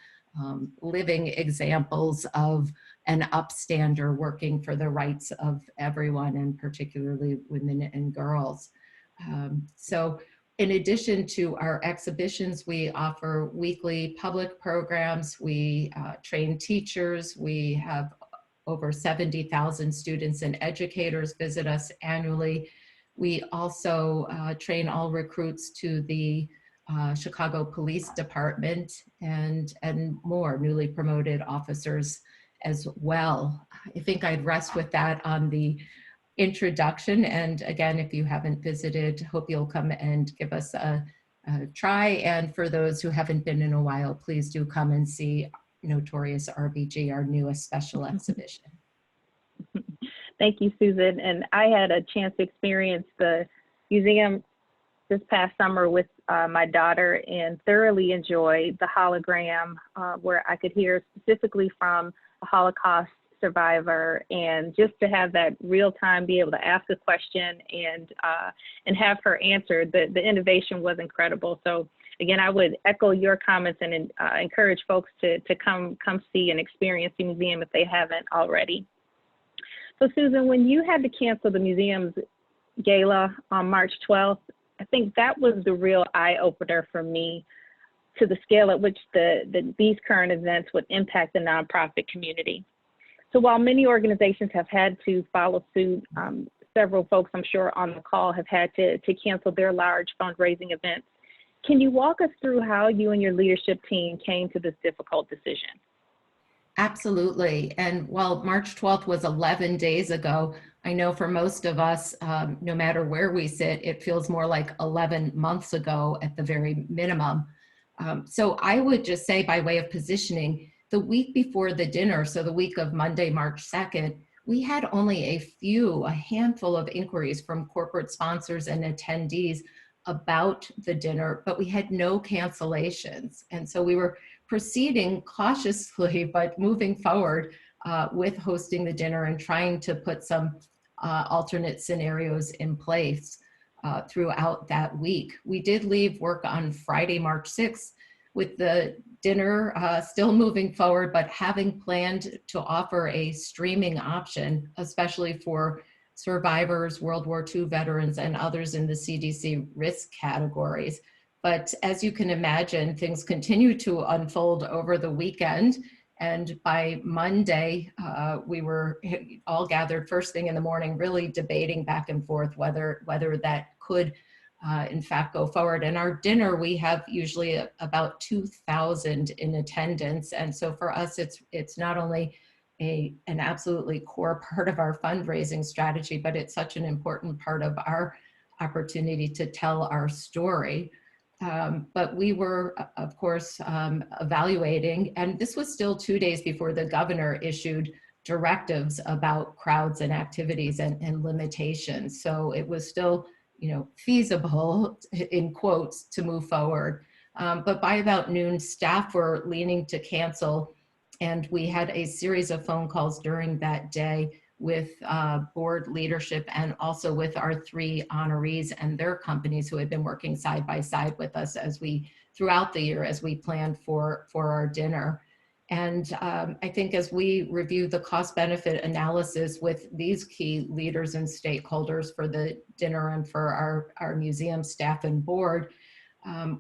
living examples of an upstander working for the rights of everyone, and particularly women and girls. So in addition to our exhibitions, we offer weekly public programs. We train teachers. We have over 70,000 students and educators visit us annually. We also train all recruits to the Chicago Police Department and more newly promoted officers as well. I think I'd rest with that on the introduction. And again, if you haven't visited, hope you'll come and give us a try. And for those who haven't been in a while, please do come and see Notorious RBG, our newest special exhibition. Thank you, Susan. And I had a chance to experience the museum this past summer with my daughter and thoroughly enjoyed the hologram where I could hear specifically from a Holocaust survivor, and just to have that real time, be able to ask a question and have her answered. The innovation was incredible. So again, I would echo your comments and encourage folks to come see and experience the museum if they haven't already. So Susan, when you had to cancel the museum's gala on March 12th, I think that was the real eye-opener for me to the scale at which these current events would impact the nonprofit community. So while many organizations have had to follow suit, several folks I'm sure on the call have had to cancel their large fundraising events. Can you walk us through how you and your leadership team came to this difficult decision? Absolutely. And while March 12th was 11 days ago, I know for most of us, no matter where we sit, it feels more like 11 months ago at the very minimum. So I would just say, by way of positioning, the week before the dinner, so the week of Monday, March 2nd, we had only a handful of inquiries from corporate sponsors and attendees about the dinner, but we had no cancellations. And so we were proceeding cautiously, but moving forward with hosting the dinner and trying to put some alternate scenarios in place throughout that week. We did leave work on Friday, March 6th, with the dinner still moving forward, but having planned to offer a streaming option, especially for survivors, World War II veterans, and others in the CDC risk categories. But as you can imagine, things continue to unfold over the weekend. And by Monday, we were all gathered first thing in the morning, really debating back and forth whether that could in fact go forward. And our dinner, we have usually about 2,000 in attendance. And so for us, it's not only an absolutely core part of our fundraising strategy, but it's such an important part of our opportunity to tell our story. But we were, of course, evaluating, and this was still 2 days before the governor issued directives about crowds and activities and limitations. So it was still, feasible, in quotes, to move forward. But by about noon, staff were leaning to cancel, and we had a series of phone calls during that day with board leadership and also with our 3 honorees and their companies who had been working side by side with us throughout the year as we planned for our dinner. And I think as we review the cost benefit analysis with these key leaders and stakeholders for the dinner and for our museum staff and board,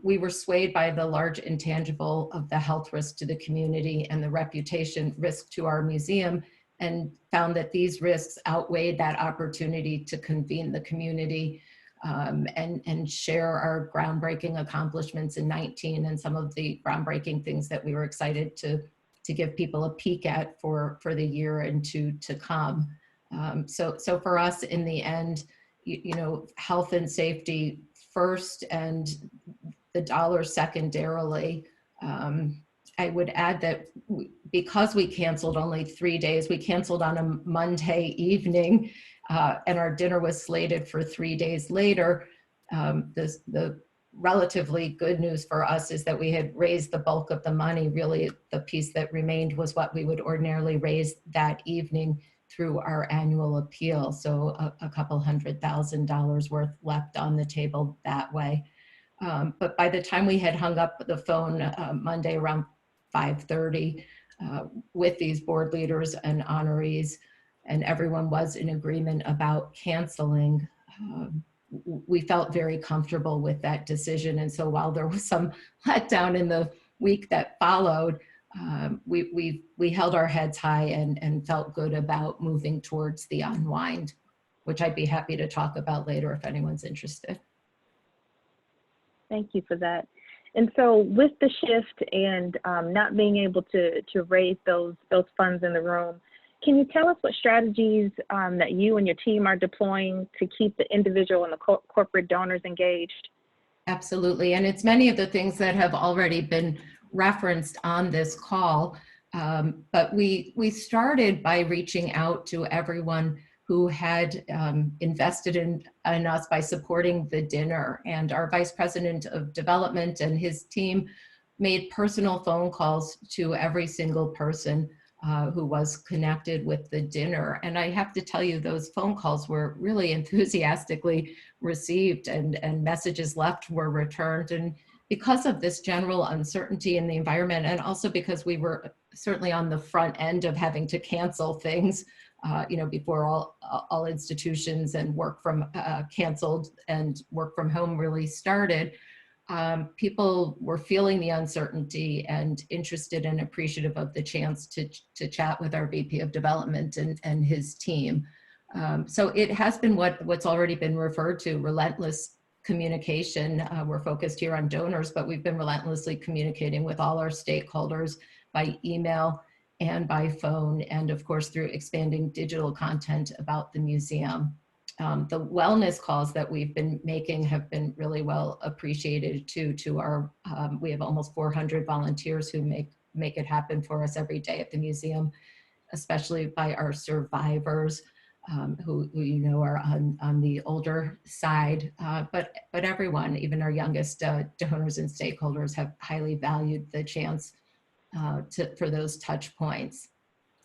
we were swayed by the large intangible of the health risk to the community and the reputation risk to our museum, and found that these risks outweighed that opportunity to convene the community and share our groundbreaking accomplishments in 19 and some of the groundbreaking things that we were excited to give people a peek at for the year and to come. So for us, in the end, health and safety first and the dollar secondarily. I would add that because we canceled only 3 days, we canceled on a Monday evening, and our dinner was slated for 3 days later. The relatively good news for us is that we had raised the bulk of the money. Really, the piece that remained was what we would ordinarily raise that evening through our annual appeal. So a couple $100,000 worth left on the table that way. But by the time we had hung up the phone Monday around 5:30 with these board leaders and honorees, and everyone was in agreement about canceling, we felt very comfortable with that decision. And so while there was some letdown in the week that followed, we held our heads high and felt good about moving towards the unwind, which I'd be happy to talk about later if anyone's interested. Thank you for that. And so with the shift and not being able to raise those funds in the room, can you tell us what strategies that you and your team are deploying to keep the individual and the corporate donors engaged? Absolutely, and it's many of the things that have already been referenced on this call, but we started by reaching out to everyone who had invested in us by supporting the dinner. And our Vice President of Development and his team made personal phone calls to every single person who was connected with the dinner. And I have to tell you, those phone calls were really enthusiastically received, and messages left were returned. And because of this general uncertainty in the environment, and also because we were certainly on the front end of having to cancel things, before all institutions and work from canceled and work from home really started, people were feeling the uncertainty and interested and appreciative of the chance to chat with our VP of Development and his team. So it has been what's already been referred to, relentless communication. We're focused here on donors, but we've been relentlessly communicating with all our stakeholders by email and by phone, and of course through expanding digital content about the museum. The wellness calls that we've been making have been really well appreciated too. We have almost 400 volunteers who make it happen for us every day at the museum, especially by our survivors who are on the older side, but everyone, even our youngest donors and stakeholders, have highly valued the chance for those touch points.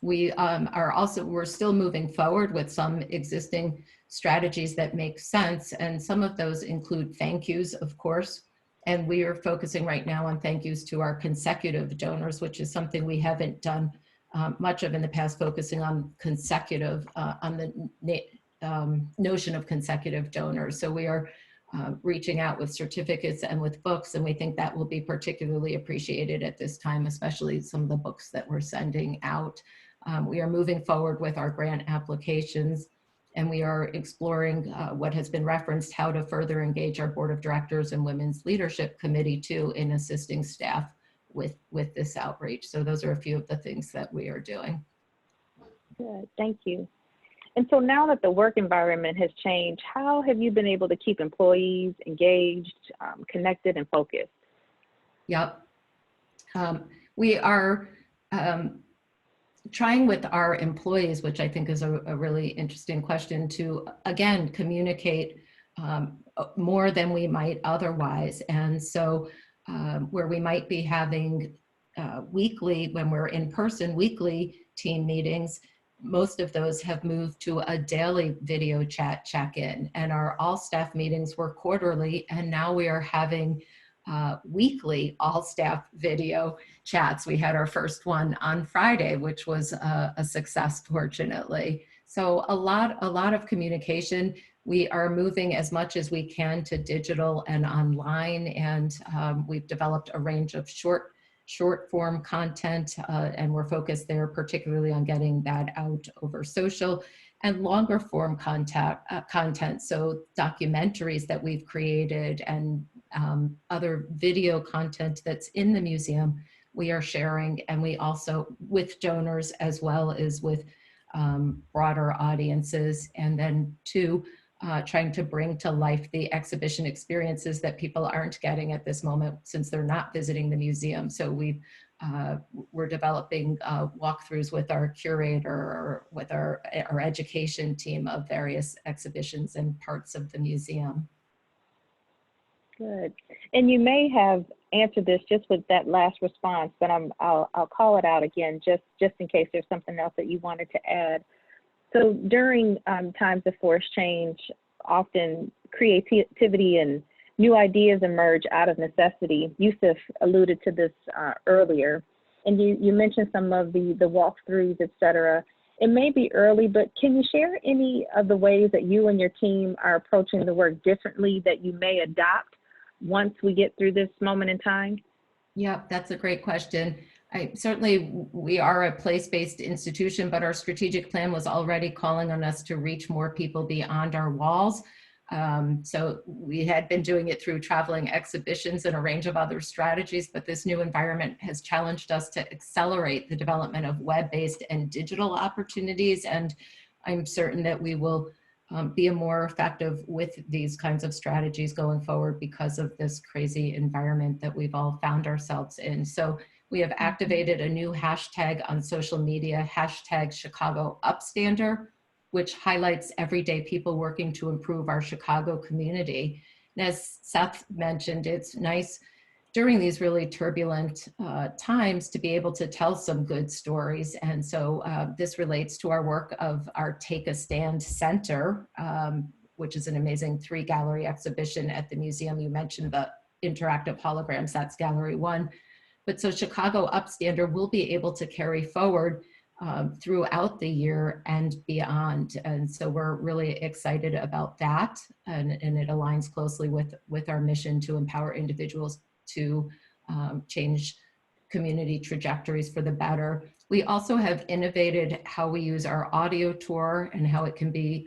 We're still moving forward with some existing strategies that make sense, and some of those include thank yous, of course, and we are focusing right now on thank yous to our consecutive donors, which is something we haven't done much of in the past, focusing on consecutive, on the notion of consecutive donors. So we are reaching out with certificates and with books, and we think that will be particularly appreciated at this time, especially some of the books that we're sending out. We are moving forward with our grant applications, and we are exploring what has been referenced, how to further engage our Board of Directors and Women's Leadership Committee too in assisting staff with this outreach. So those are a few of the things that we are doing. Good, thank you. And so now that the work environment has changed, how have you been able to keep employees engaged, connected, and focused? Yep. We are trying with our employees, which I think is a really interesting question, to, again, communicate more than we might otherwise. And so where we might be having weekly, when we're in person, weekly team meetings, most of those have moved to a daily video chat check-in, and our all staff meetings were quarterly, and now we are having weekly all staff video chats. We had our first one on Friday, which was a success, fortunately. So a lot of communication. We are moving as much as we can to digital and online, and we've developed a range of short form content, and we're focused there particularly on getting that out over social, and longer form content, so documentaries that we've created and other video content that's in the museum we are sharing, and we also, with donors as well as with broader audiences, and then two, trying to bring to life the exhibition experiences that people aren't getting at this moment since they're not visiting the museum. So we've we're developing walkthroughs with our curator or with our education team of various exhibitions and parts of the museum. Good. And you may have answered this just with that last response, but I'll call it out again just in case there's something else that you wanted to add. So during times of forced change, often creativity and new ideas emerge out of necessity. Yusef alluded to this earlier, and you mentioned some of the walkthroughs, et cetera. It may be early, but can you share any of the ways that you and your team are approaching the work differently that you may adopt once we get through this moment in time? Yeah, that's a great question. Certainly, we are a place-based institution, but our strategic plan was already calling on us to reach more people beyond our walls. So we had been doing it through traveling exhibitions and a range of other strategies, but this new environment has challenged us to accelerate the development of web-based and digital opportunities. And I'm certain that we will be more effective with these kinds of strategies going forward because of this crazy environment that we've all found ourselves in. So we have activated a new hashtag on social media, hashtag Chicago Upstander, which highlights everyday people working to improve our Chicago community. And as Seth mentioned, it's nice during these really turbulent times to be able to tell some good stories. And so this relates to our work of our Take a Stand Center, which is an amazing 3-gallery exhibition at the museum. You mentioned the interactive holograms, that's Gallery 1. But so Chicago Upstander will be able to carry forward throughout the year and beyond. And so we're really excited about that. And it aligns closely with our mission to empower individuals to change community trajectories for the better. We also have innovated how we use our audio tour and how it can be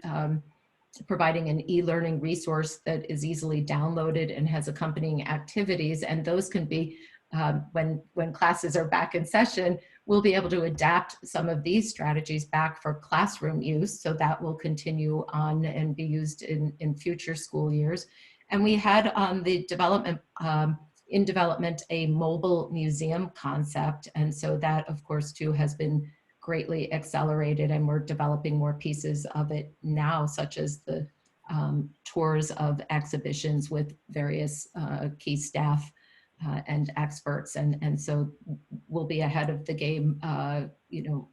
providing an e-learning resource that is easily downloaded and has accompanying activities. And those can be, when classes are back in session, we'll be able to adapt some of these strategies back for classroom use. So that will continue on and be used in future school years. And we had on the development, in development, a mobile museum concept. And so that, of course, too, has been greatly accelerated, and we're developing more pieces of it now, such as the tours of exhibitions with various key staff and experts. And so we'll be ahead of the game,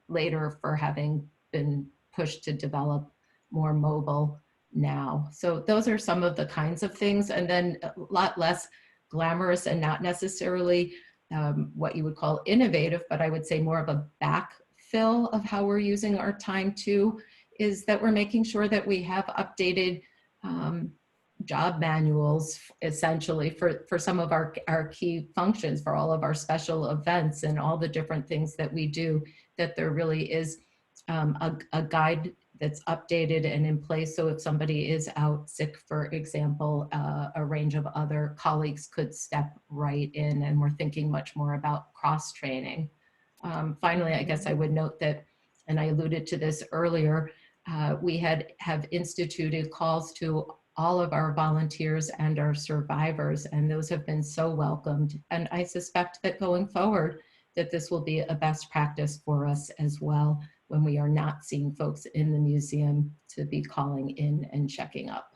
later for having been pushed to develop more mobile now. So those are some of the kinds of things, and then a lot less glamorous and not necessarily what you would call innovative, but I would say more of a backfill of how we're using our time too, is that we're making sure that we have updated job manuals essentially for some of our key functions, for all of our special events and all the different things that we do, that there really is a guide that's updated and in place. So if somebody is out sick, for example, a range of other colleagues could step right in, and we're thinking much more about cross-training. Finally, I guess I would note that, and I alluded to this earlier, we have instituted calls to all of our volunteers and our survivors, and those have been so welcomed. And I suspect that going forward, that this will be a best practice for us as well, when we are not seeing folks in the museum, to be calling in and checking up.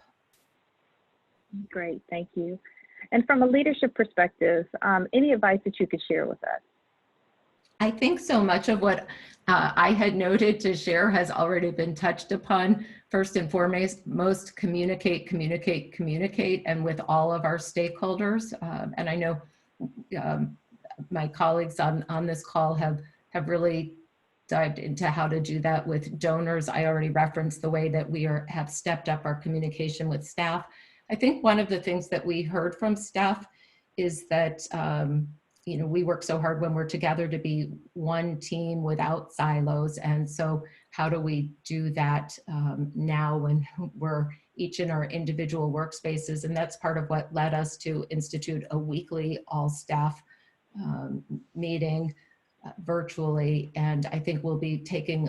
Great, thank you. And from a leadership perspective, any advice that you could share with us? I think so much of what I had noted to share has already been touched upon. First and foremost, communicate, communicate, communicate, and with all of our stakeholders. And I know my colleagues on this call have really dived into how to do that with donors. I already referenced the way that we have stepped up our communication with staff. I think one of the things that we heard from staff is that we work so hard when we're together to be one team without silos. And so how do we do that now when we're each in our individual workspaces? And that's part of what led us to institute a weekly all staff meeting virtually. And I think we'll be taking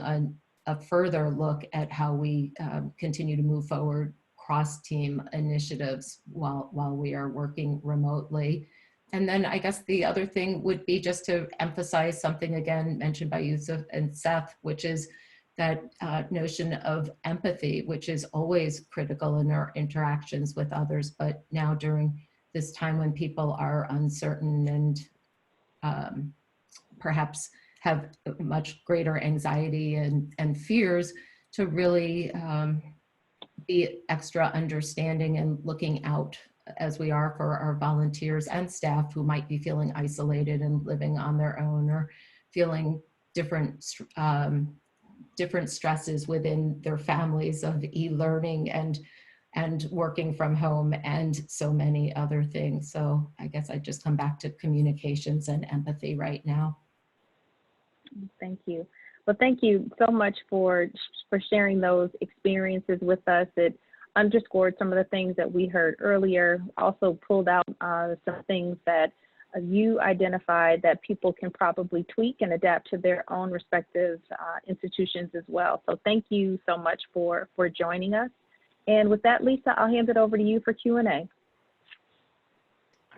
a further look at how we continue to move forward cross-team initiatives while we are working remotely. And then I guess the other thing would be just to emphasize something again mentioned by Yusef and Seth, which is that notion of empathy, which is always critical in our interactions with others, but now during this time when people are uncertain and perhaps have much greater anxiety and fears, to really be extra understanding and looking out as we are for our volunteers and staff who might be feeling isolated and living on their own, or feeling different stresses within their families of e-learning and working from home and so many other things. So I guess I just come back to communications and empathy right now. Thank you. Well, thank you so much for sharing those experiences with us. It underscored some of the things that we heard earlier, also pulled out some things that you identified that people can probably tweak and adapt to their own respective institutions as well. So thank you so much for joining us. And with that, Lisa, I'll hand it over to you for Q&A.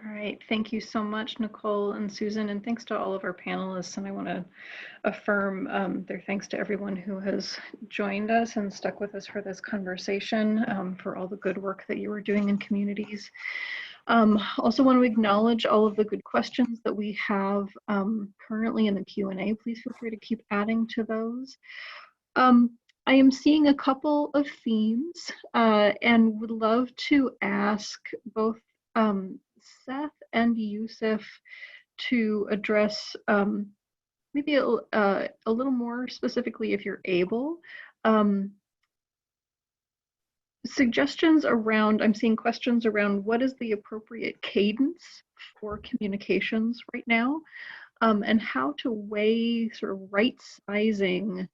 All right, thank you so much, Nicole and Susan, and thanks to all of our panelists. And I want to affirm their thanks to everyone who has joined us and stuck with us for this conversation, for all the good work that you are doing in communities. Also want to acknowledge all of the good questions that we have currently in the Q&A. Please feel free to keep adding to those. I am seeing a couple of themes and would love to ask both Seth and Yusef to address maybe a little more specifically, if you're able, suggestions around, I'm seeing questions around what is the appropriate cadence for communications right now, and how to weigh sort of right sizing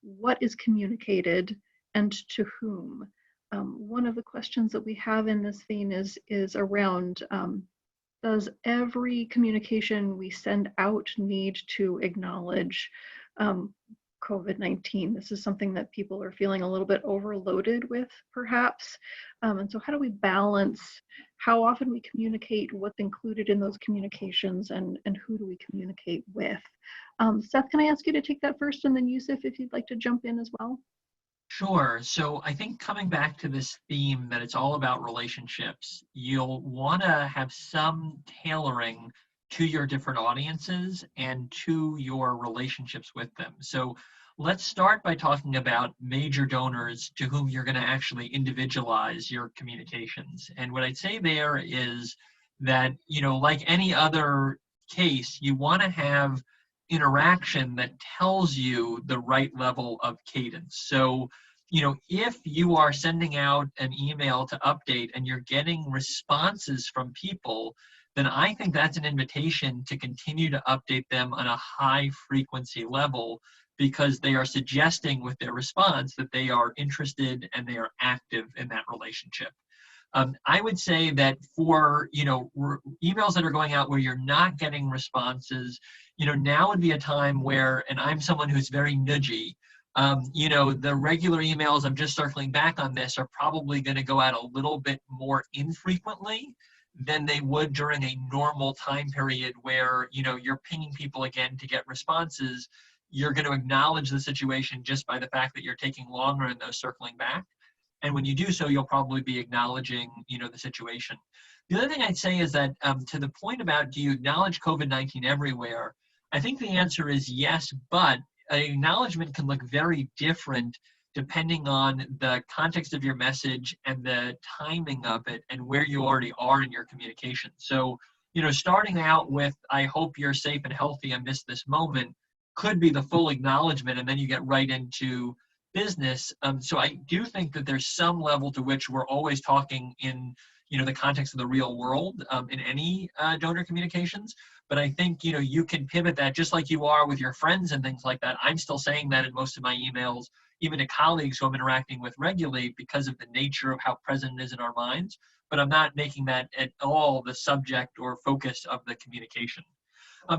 what is communicated and to whom. One of the questions that we have in this theme is around, does every communication we send out need to acknowledge COVID-19? This is something that people are feeling a little bit overloaded with, perhaps. And so how do we balance how often we communicate, what's included in those communications, and who do we communicate with? Seth, can I ask you to take that first, and then Yusef, if you'd like to jump in as well? Sure. So I think coming back to this theme that it's all about relationships, you'll want to have some tailoring to your different audiences and to your relationships with them. So let's start by talking about major donors to whom you're going to actually individualize your communications. And what I'd say there is that, you know, like any other case, you want to have interaction that tells you the right level of cadence. So, you know, if you are sending out an email to update and you're getting responses from people, then I think that's an invitation to continue to update them on a high frequency level, because they are suggesting with their response that they are interested and they are active in that relationship. I would say that for, you know, emails that are going out where you're not getting responses, you know, now would be a time where, and I'm someone who's very nudgy, you know, the regular emails, I'm just circling back on this, are probably going to go out a little bit more infrequently than they would during a normal time period where, you know, you're pinging people again to get responses. You're going to acknowledge the situation just by the fact that you're taking longer in those circling back. And when you do so, you'll probably be acknowledging, you know, the situation. The other thing I'd say is that to the point about, do you acknowledge COVID-19 everywhere? I think the answer is yes, but an acknowledgement can look very different depending on the context of your message and the timing of it and where you already are in your communication. So, you know, starting out with, I hope you're safe and healthy amidst this moment, could be the full acknowledgement, and then you get right into business. So I do think that there's some level to which we're always talking in, you know, the context of the real world in any donor communications. But I think, you know, you can pivot that just like you are with your friends and things like that. I'm still saying that in most of my emails, even to colleagues who I'm interacting with regularly, because of the nature of how present it is in our minds. But I'm not making that at all the subject or focus of the communication.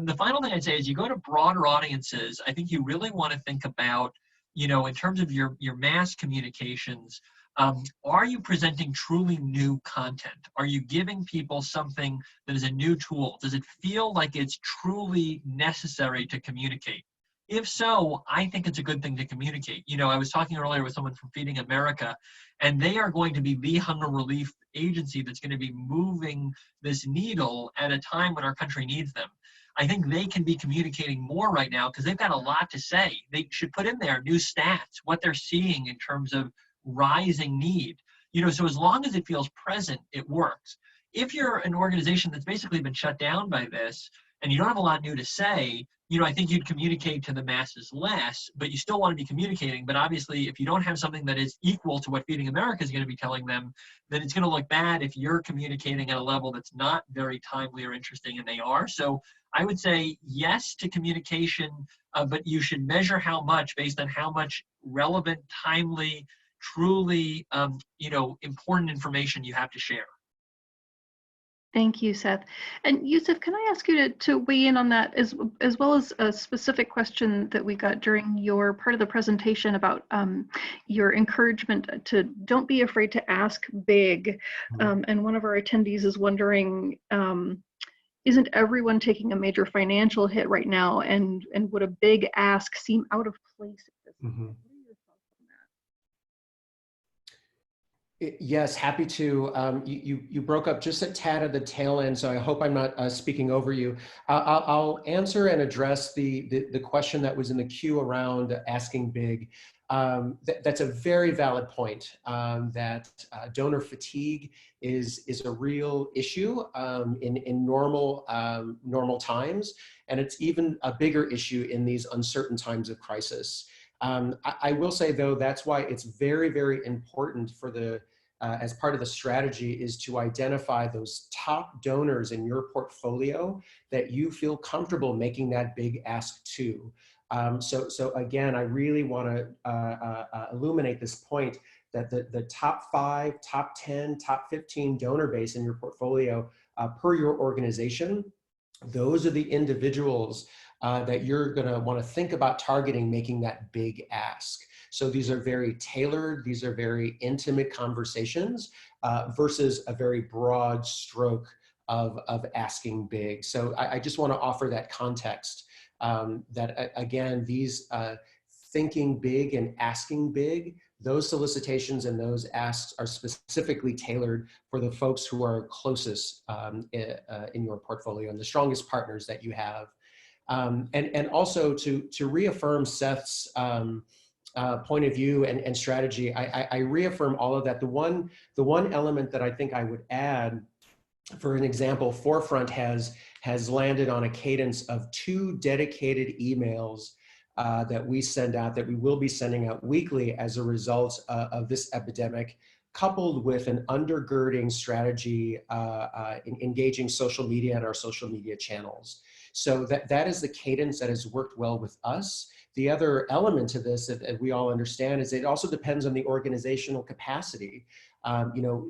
The final thing I'd say is you go to broader audiences, I think you really want to think about, you know, in terms of your mass communications, Are you presenting truly new content? Are you giving people something that is a new tool? Does it feel like it's truly necessary to communicate? If so, I think it's a good thing to communicate. You know, I was talking earlier with someone from Feeding America, and they are going to be the hunger relief agency that's going to be moving this needle at a time when our country needs them. I think they can be communicating more right now because they've got a lot to say. They should put in there new stats, what they're seeing in terms of rising need. You know, so as long as it feels present, it works. If you're an organization that's basically been shut down by this and you don't have a lot new to say, you know, I think you'd communicate to the masses less, but you still want to be communicating. But obviously, if you don't have something that is equal to what Feeding America is going to be telling them, then it's going to look bad if you're communicating at a level that's not very timely or interesting, and they are. So I would say yes to communication, but you should measure how much based on how much relevant, timely, truly, you know, important information you have to share. Thank you, Seth. And Yusef, can I ask you to weigh in on that as well as a specific question that we got during your part of the presentation about your encouragement to don't be afraid to ask big. And one of our attendees is wondering, isn't everyone taking a major financial hit right now? And would a big ask seem out of place at this point? Yes, happy to. You broke up just a tad at the tail end, so I hope I'm not speaking over you. I'll answer and address the question that was in the queue around asking big. That's a very valid point, that donor fatigue is a real issue in normal times, and it's even a bigger issue in these uncertain times of crisis. I will say, though, that's why it's very, very important for the, as part of the strategy, is to identify those top donors in your portfolio that you feel comfortable making that big ask to. So again, I really want to illuminate this point that the top 5, top 10, top 15 donor base in your portfolio per your organization, those are the individuals that you're going to want to think about targeting, making that big ask. So these are very tailored, these are very intimate conversations versus a very broad stroke of asking big. So I just want to offer that context that, again, these thinking big and asking big, those solicitations and those asks are specifically tailored for the folks who are closest in your portfolio and the strongest partners that you have. And also to reaffirm Seth's point of view and strategy, I reaffirm all of that. The one element that I think I would add, for an example, Forefront has landed on a cadence of 2 dedicated emails that we send out, that we will be sending out weekly as a result of this epidemic, coupled with an undergirding strategy in engaging social media and our social media channels. So that is the cadence that has worked well with us. The other element to this, that we all understand, is it also depends on the organizational capacity. You know,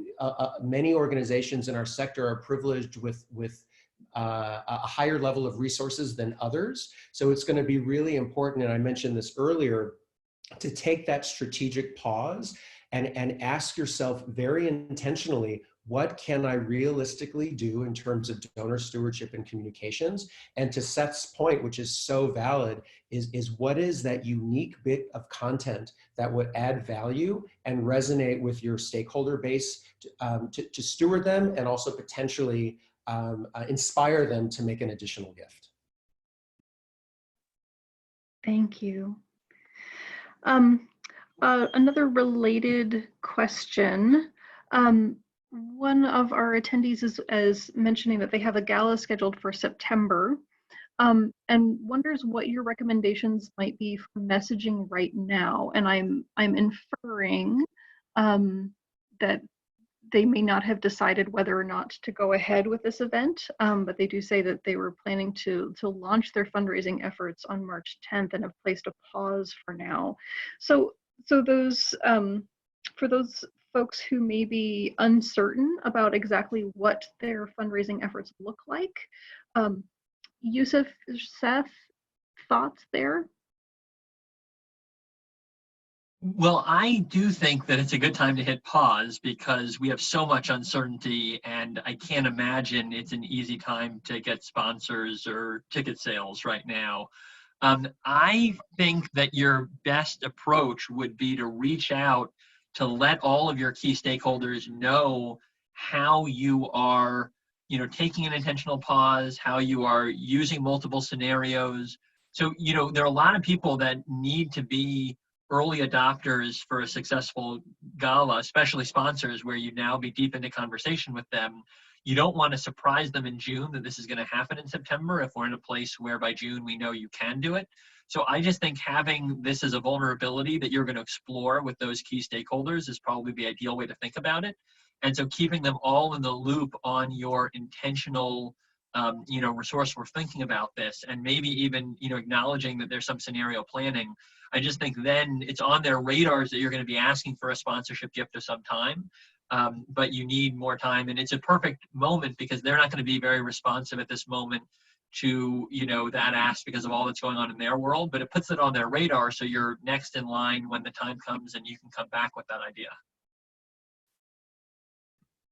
many organizations in our sector are privileged with a higher level of resources than others. So it's going to be really important, and I mentioned this earlier, to take that strategic pause and ask yourself very intentionally, what can I realistically do in terms of donor stewardship and communications? And to Seth's point, which is so valid, is what is that unique bit of content that would add value and resonate with your stakeholder base to steward them and also potentially inspire them to make an additional gift. Thank you. Another related question. One of our attendees is mentioning that they have a gala scheduled for September and wonders what your recommendations might be for messaging right now. And I'm inferring that they may not have decided whether or not to go ahead with this event, but they do say that they were planning to launch their fundraising efforts on March 10th and have placed a pause for now. So those for those folks who may be uncertain about exactly what their fundraising efforts look like, Yusef, Seth, thoughts there? Well, I do think that it's a good time to hit pause because we have so much uncertainty, and I can't imagine it's an easy time to get sponsors or ticket sales right now. I think that your best approach would be to reach out to let all of your key stakeholders know how you are, taking an intentional pause, how you are using multiple scenarios. So, there are a lot of people that need to be early adopters for a successful gala, especially sponsors where you now be deep into conversation with them. You don't want to surprise them in June that this is going to happen in September if we're in a place where by June we know you can do it. So I just think having this as a vulnerability that you're going to explore with those key stakeholders is probably the ideal way to think about it. And so keeping them all in the loop on your intentional resourceful thinking about this, and maybe even, acknowledging that there's some scenario planning. I just think then it's on their radars that you're going to be asking for a sponsorship gift of some time. But you need more time, and it's a perfect moment because they're not going to be very responsive at this moment to that ask because of all that's going on in their world, but it puts it on their radar so you're next in line when the time comes and you can come back with that idea.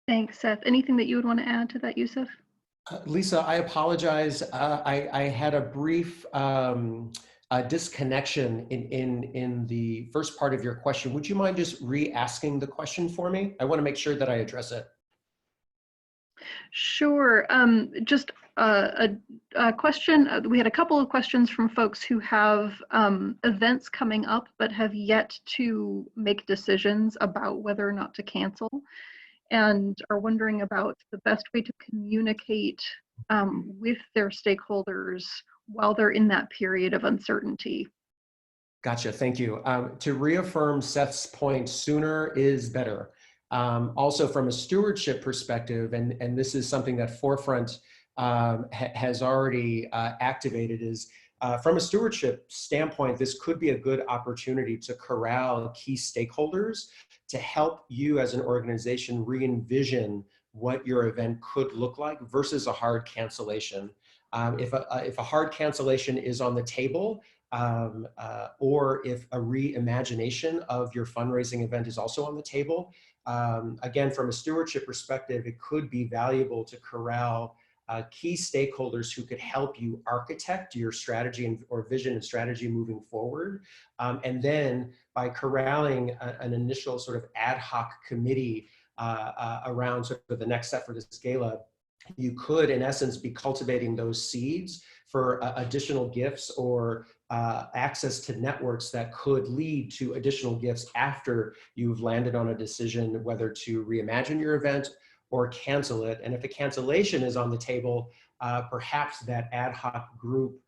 Thanks, Seth. Anything that you would want to add to that, Yusef? Lisa, I apologize. I had a brief disconnection in the first part of your question. Would you mind just re-asking the question for me? I want to make sure that I address it. Sure. Just a question. We had a couple of questions from folks who have events coming up but have yet to make decisions about whether or not to cancel, and are wondering about the best way to communicate with their stakeholders while they're in that period of uncertainty. Gotcha, thank you. To reaffirm Seth's point, sooner is better. Also from a stewardship perspective, and this is something that Forefront has already activated, is from a stewardship standpoint, this could be a good opportunity to corral key stakeholders to help you as an organization re-envision what your event could look like versus a hard cancellation. If a hard cancellation is on the table, or if a reimagination of your fundraising event is also on the table, again, from a stewardship perspective, it could be valuable to corral key stakeholders who could help you architect your strategy or vision and strategy moving forward. And then by corralling an initial sort of ad hoc committee around sort of the next step for this gala, you could, in essence, be cultivating those seeds for additional gifts or access to networks that could lead to additional gifts after you've landed on a decision whether to reimagine your event or cancel it. And if a cancellation is on the table, perhaps that ad hoc group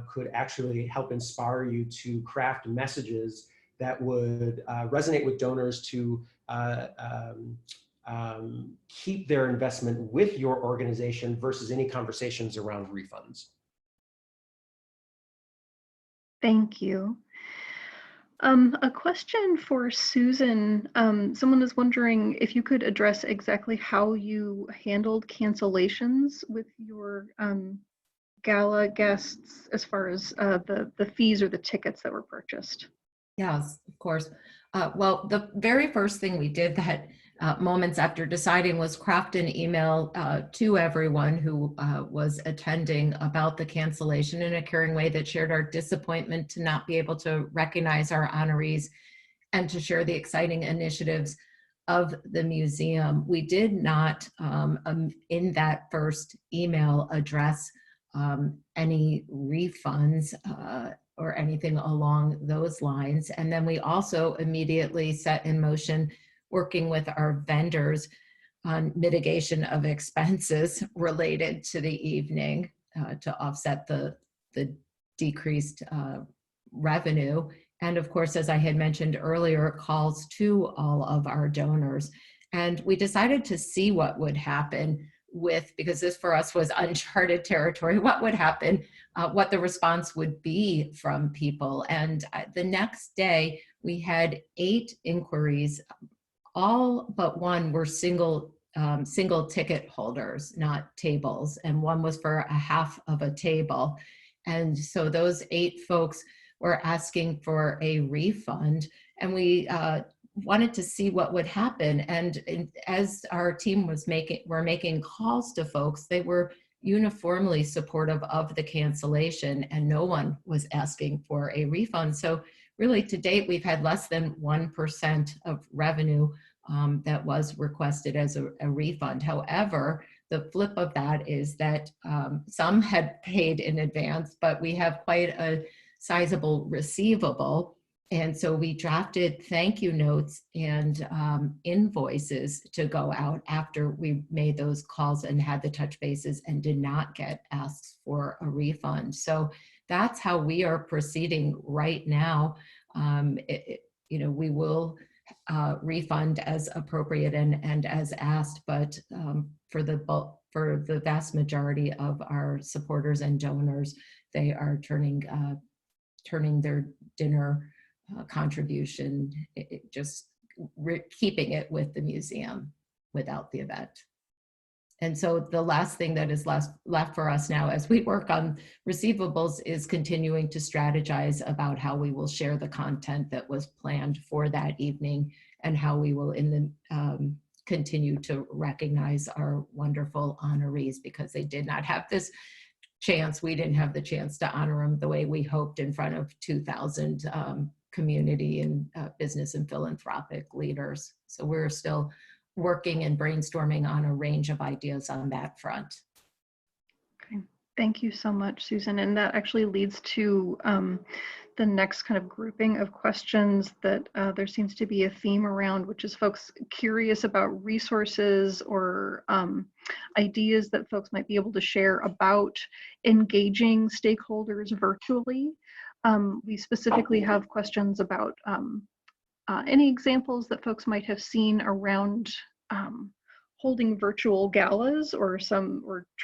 could actually help inspire you to craft messages that would resonate with donors to keep their investment with your organization versus any conversations around refunds. Thank you. A question for Susan. Someone is wondering if you could address exactly how you handled cancellations with your gala guests as far as the fees or the tickets that were purchased. Yes, of course. Well, the very first thing we did that moments after deciding was craft an email to everyone who was attending about the cancellation in a caring way that shared our disappointment to not be able to recognize our honorees and to share the exciting initiatives of the museum. We did not, in that first email, address any refunds or anything along those lines. And then we also immediately set in motion working with our vendors on mitigation of expenses related to the evening to offset the decreased revenue. And of course, as I had mentioned earlier, calls to all of our donors. And we decided to see what would happen because this for us was uncharted territory, what would happen, what the response would be from people. And the next day we had 8 inquiries. All but one were single ticket holders, not tables, and one was for a half of a table. And so those 8 folks were asking for a refund. and we wanted to see what would happen. And as our team were making calls to folks, they were uniformly supportive of the cancellation, and no one was asking for a refund. So really, to date, we've had less than 1% of revenue that was requested as a refund. However, the flip of that is that some had paid in advance, but we have quite a sizable receivable. And so we drafted thank you notes and invoices to go out after we made those calls and had the touch bases and did not get asked for a refund. So that's how we are proceeding right now. We will refund as appropriate and as asked, but for the vast majority of our supporters and donors, they are turning their dinner contribution, keeping it with the museum without the event. And so the last thing that is left for us now as we work on receivables is continuing to strategize about how we will share the content that was planned for that evening and how we will continue to recognize our wonderful honorees, because they did not have this chance. We didn't have the chance to honor them the way we hoped in front of 2,000 community and business and philanthropic leaders. So we're still working and brainstorming on a range of ideas on that front. Okay, thank you so much, Susan. And that actually leads to the next kind of grouping of questions that there seems to be a theme around, which is folks curious about resources or ideas that folks might be able to share about engaging stakeholders virtually. We specifically have questions about any examples that folks might have seen around holding virtual galas or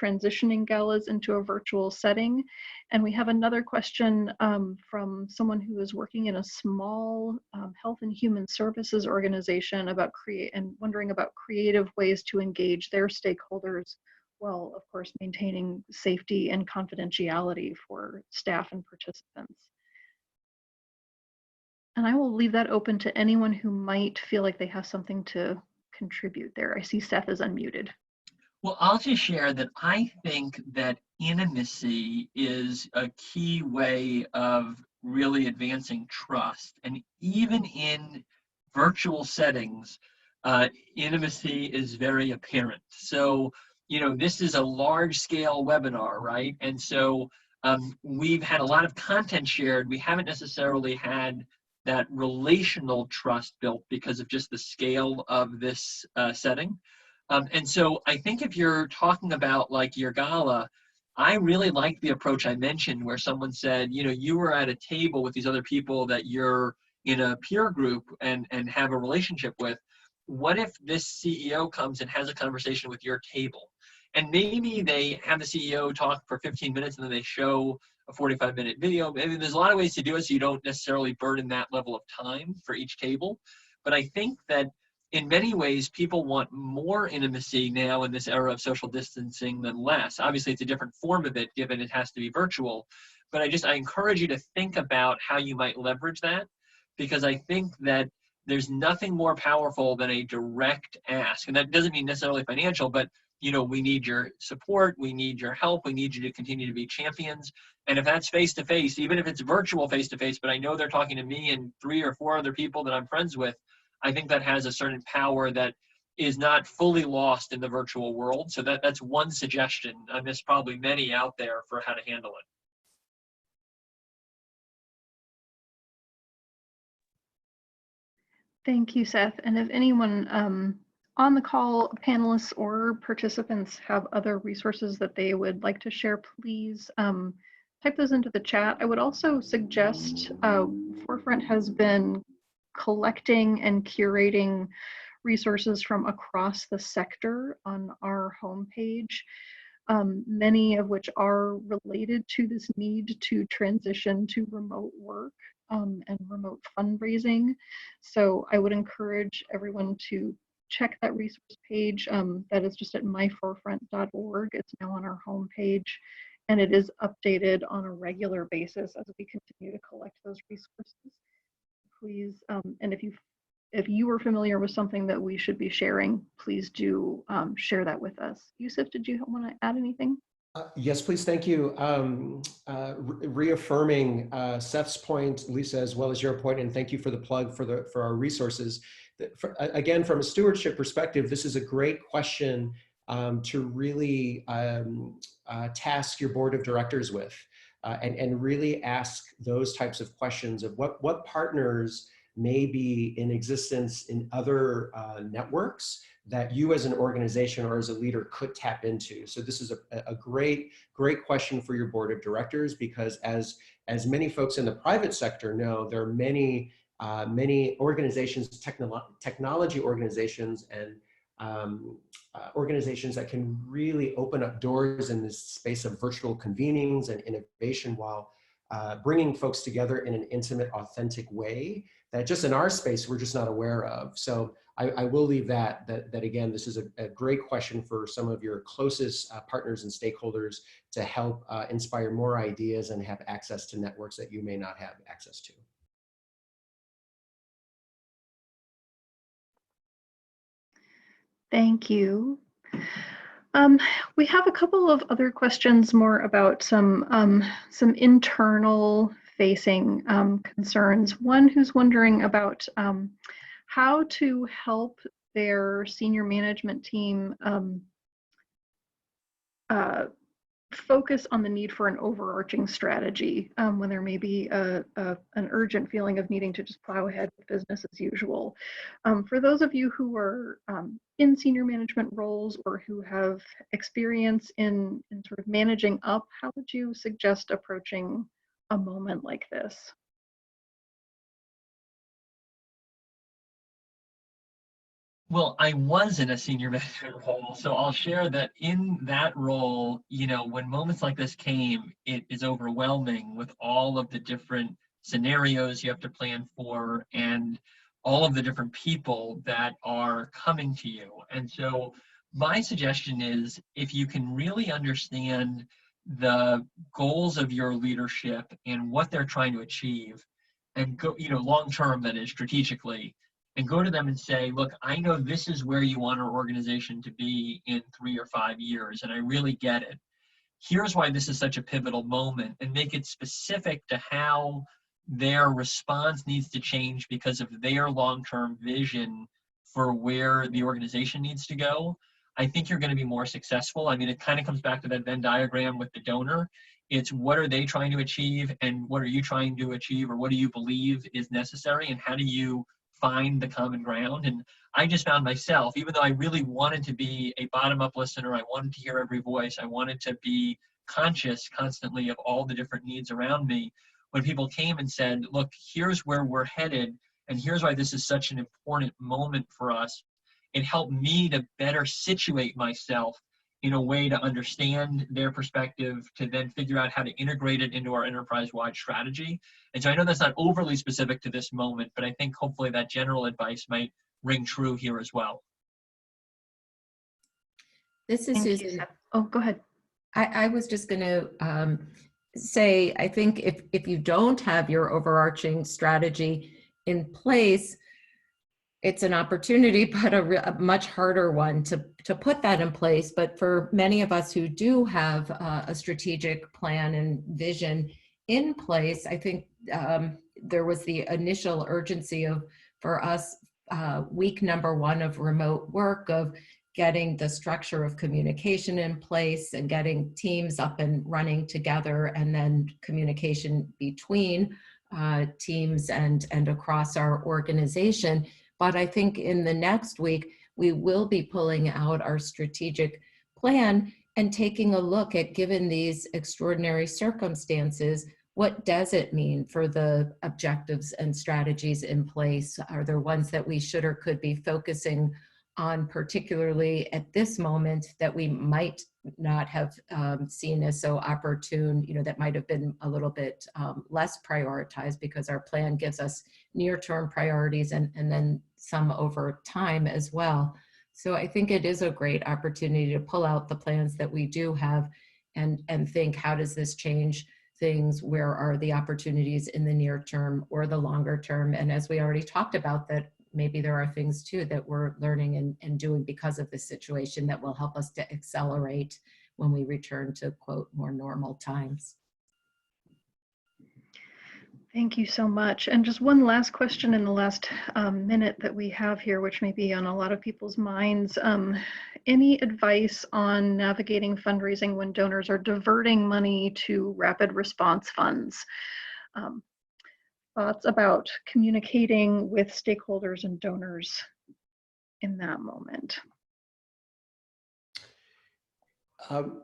transitioning galas into a virtual setting. And we have another question from someone who is working in a small health and human services organization and wondering about creative ways to engage their stakeholders while, of course, maintaining safety and confidentiality for staff and participants. And I will leave that open to anyone who might feel like they have something to contribute there. I see Seth is unmuted. Well, I'll just share that I think that intimacy is a key way of really advancing trust. And even in virtual settings, intimacy is very apparent. So, this is a large scale webinar, right? And so we've had a lot of content shared. We haven't necessarily had that relational trust built because of just the scale of this setting. And so I think if you're talking about like your gala, I really like the approach I mentioned where someone said, you were at a table with these other people that you're in a peer group and have a relationship with. What if this CEO comes and has a conversation with your table? And maybe they have the CEO talk for 15 minutes and then they show a 45-minute video. Maybe there's a lot of ways to do it so you don't necessarily burden that level of time for each table. But I think that in many ways, people want more intimacy now in this era of social distancing than less. Obviously, it's a different form of it, given it has to be virtual. But I encourage you to think about how you might leverage that, because I think that there's nothing more powerful than a direct ask. And that doesn't mean necessarily financial, but we need your support, we need your help, we need you to continue to be champions. And if that's face-to-face, even if it's virtual face-to-face, but I know they're talking to me and 3 or 4 other people that I'm friends with, I think that has a certain power that is not fully lost in the virtual world. So that's one suggestion. And there's probably many out there for how to handle it. Thank you, Seth. And if anyone on the call, panelists or participants, have other resources that they would like to share, please type those into the chat. I would also suggest Forefront has been collecting and curating resources from across the sector on our homepage, many of which are related to this need to transition to remote work and remote fundraising. So I would encourage everyone to check that resource page. That is just at myforefront.org. It's now on our homepage, and it is updated on a regular basis as we continue to collect those resources. please, and if you were familiar with something that we should be sharing, please do share that with us. Yusef, did you want to add anything? Yes, please. Thank you. Reaffirming Seth's point, Lisa, as well as your point, and thank you for the plug for our resources. Again, from a stewardship perspective, this is a great question to really task your board of directors with, and really ask those types of questions of what partners may be in existence in other networks that you as an organization or as a leader could tap into. So this is a great question for your board of directors, because as many folks in the private sector know, there are many organizations, technology organizations, and organizations that can really open up doors in this space of virtual convenings and innovation, while bringing folks together in an intimate, authentic way that just in our space we're just not aware of. So I will leave that again, this is a great question for some of your closest partners and stakeholders to help inspire more ideas and have access to networks that you may not have access to. Thank you. We have a couple of other questions more about some internal facing concerns. One who's wondering about how to help their senior management team focus on the need for an overarching strategy when there may be an urgent feeling of needing to just plow ahead with business as usual. For those of you who are in senior management roles or who have experience in sort of managing up, how would you suggest approaching a moment like this? Well, I was in a senior management role, so I'll share that in that role, you know, when moments like this came, it is overwhelming with all of the different scenarios you have to plan for and all of the different people that are coming to you. And so my suggestion is, if you can really understand the goals of your leadership and what they're trying to achieve, and go, you know, long term, that is, strategically, and go to them and say, look, I know this is where you want our organization to be in 3 or 5 years, and I really get it. Here's why this is such a pivotal moment, and make it specific to how their response needs to change because of their long-term vision for where the organization needs to go. I think you're going to be more successful. I mean, it kind of comes back to that Venn diagram with the donor. It's what are they trying to achieve, and what are you trying to achieve, or what do you believe is necessary, and how do you find the common ground. And I just found myself, even though I really wanted to be a bottom-up listener, I wanted to hear every voice, I wanted to be conscious constantly of all the different needs around me, when people came and said, look, here's where we're headed, and here's why this is such an important moment for us, it helped me to better situate myself in a way to understand their perspective, to then figure out how to integrate it into our enterprise-wide strategy. And so I know that's not overly specific to this moment, but I think hopefully that general advice might ring true here as well. This is Thank Susan. you, Seth. Oh, go ahead. I was just going to say, I think if you don't have your overarching strategy in place, it's an opportunity, but a much harder one to put that in place. But for many of us who do have a strategic plan and vision in place, I think there was the initial urgency for us, week number 1 of remote work, of getting the structure of communication in place and getting teams up and running together, and then communication between teams and across our organization. But I think in the next week, we will be pulling out our strategic plan and taking a look at, given these extraordinary circumstances, what does it mean for the objectives and strategies in place? Are there ones that we should or could be focusing on, particularly at this moment, that we might not have seen as so opportune, that might have been a little bit less prioritized, because our plan gives us near-term priorities and then some over time as well. So I think it is a great opportunity to pull out the plans that we do have and think, how does this change things, where are the opportunities in the near term or the longer term. And as we already talked about, that maybe there are things too that we're learning and doing because of this situation that will help us to accelerate when we return to, quote, more normal times. Thank you so much. And just one last question in the last minute that we have here, which may be on a lot of people's minds. Any advice on navigating fundraising when donors are diverting money to rapid response funds? Thoughts about communicating with stakeholders and donors in that moment?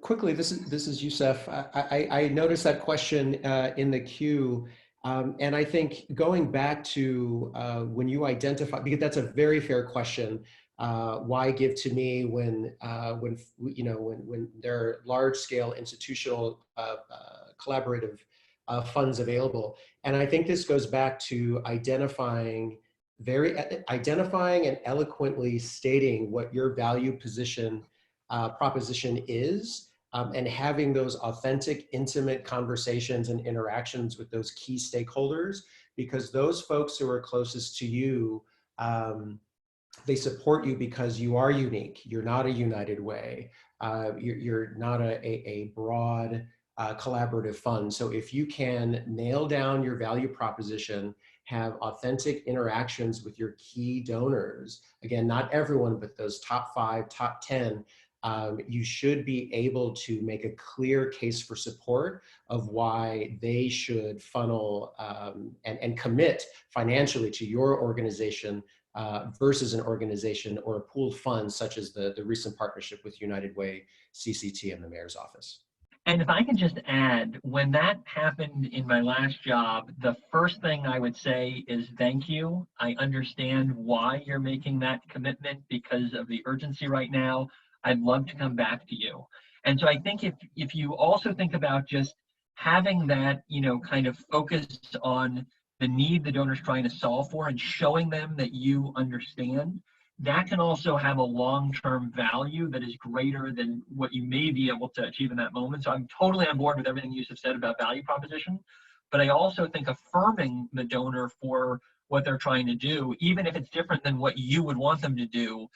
Quickly, this is Yusef. I noticed that question in the queue. And I think going back to when you identify, because that's a very fair question, why give to me when there are large-scale institutional collaborative funds available? And I think this goes back to identifying and eloquently stating what your value proposition is. And having those authentic, intimate conversations and interactions with those key stakeholders, because those folks who are closest to you, they support you because you are unique. You're not a United Way. You're not a broad collaborative fund. So if you can nail down your value proposition, have authentic interactions with your key donors, again, not everyone, but those top 5, top 10, you should be able to make a clear case for support of why they should funnel and commit financially to your organization versus an organization or a pooled fund such as the recent partnership with United Way, CCT, and the mayor's office. And if I can just add, when that happened in my last job, the first thing I would say is thank you. I understand why you're making that commitment because of the urgency right now. I'd love to come back to you. And so I think if you also think about just having that, kind of focus on the need the donor's trying to solve for and showing them that you understand, that can also have a long-term value that is greater than what you may be able to achieve in that moment. So I'm totally on board with everything Yusef said about value proposition, but I also think affirming the donor for what they're trying to do, even if it's different than what you would want them to do,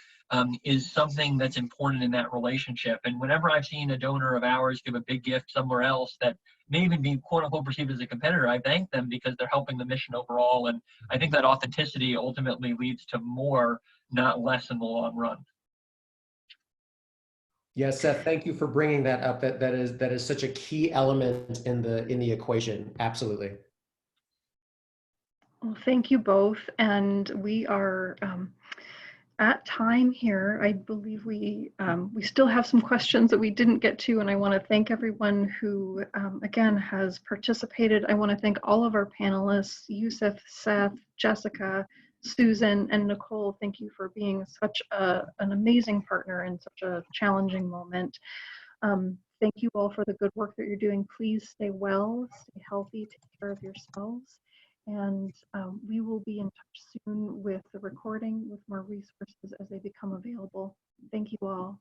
is something that's important in that relationship. And whenever I've seen a donor of ours give a big gift somewhere else that may even be quote unquote perceived as a competitor, I thank them because they're helping the mission overall. And I think that authenticity ultimately leads to more, not less in the long run. Yes, Seth, thank you for bringing that up. That is such a key element in the equation. Absolutely. Well, thank you both. And we are at time here. I believe we still have some questions that we didn't get to, and I want to thank everyone who, again, has participated. I want to thank all of our panelists, Yusef, Seth, Jessica, Susan, and Nicole. Thank you for being such an amazing partner in such a challenging moment. Thank you all for the good work that you're doing. Please stay well, stay healthy, take care of yourselves. And we will be in touch soon with the recording, with more resources as they become available. Thank you all.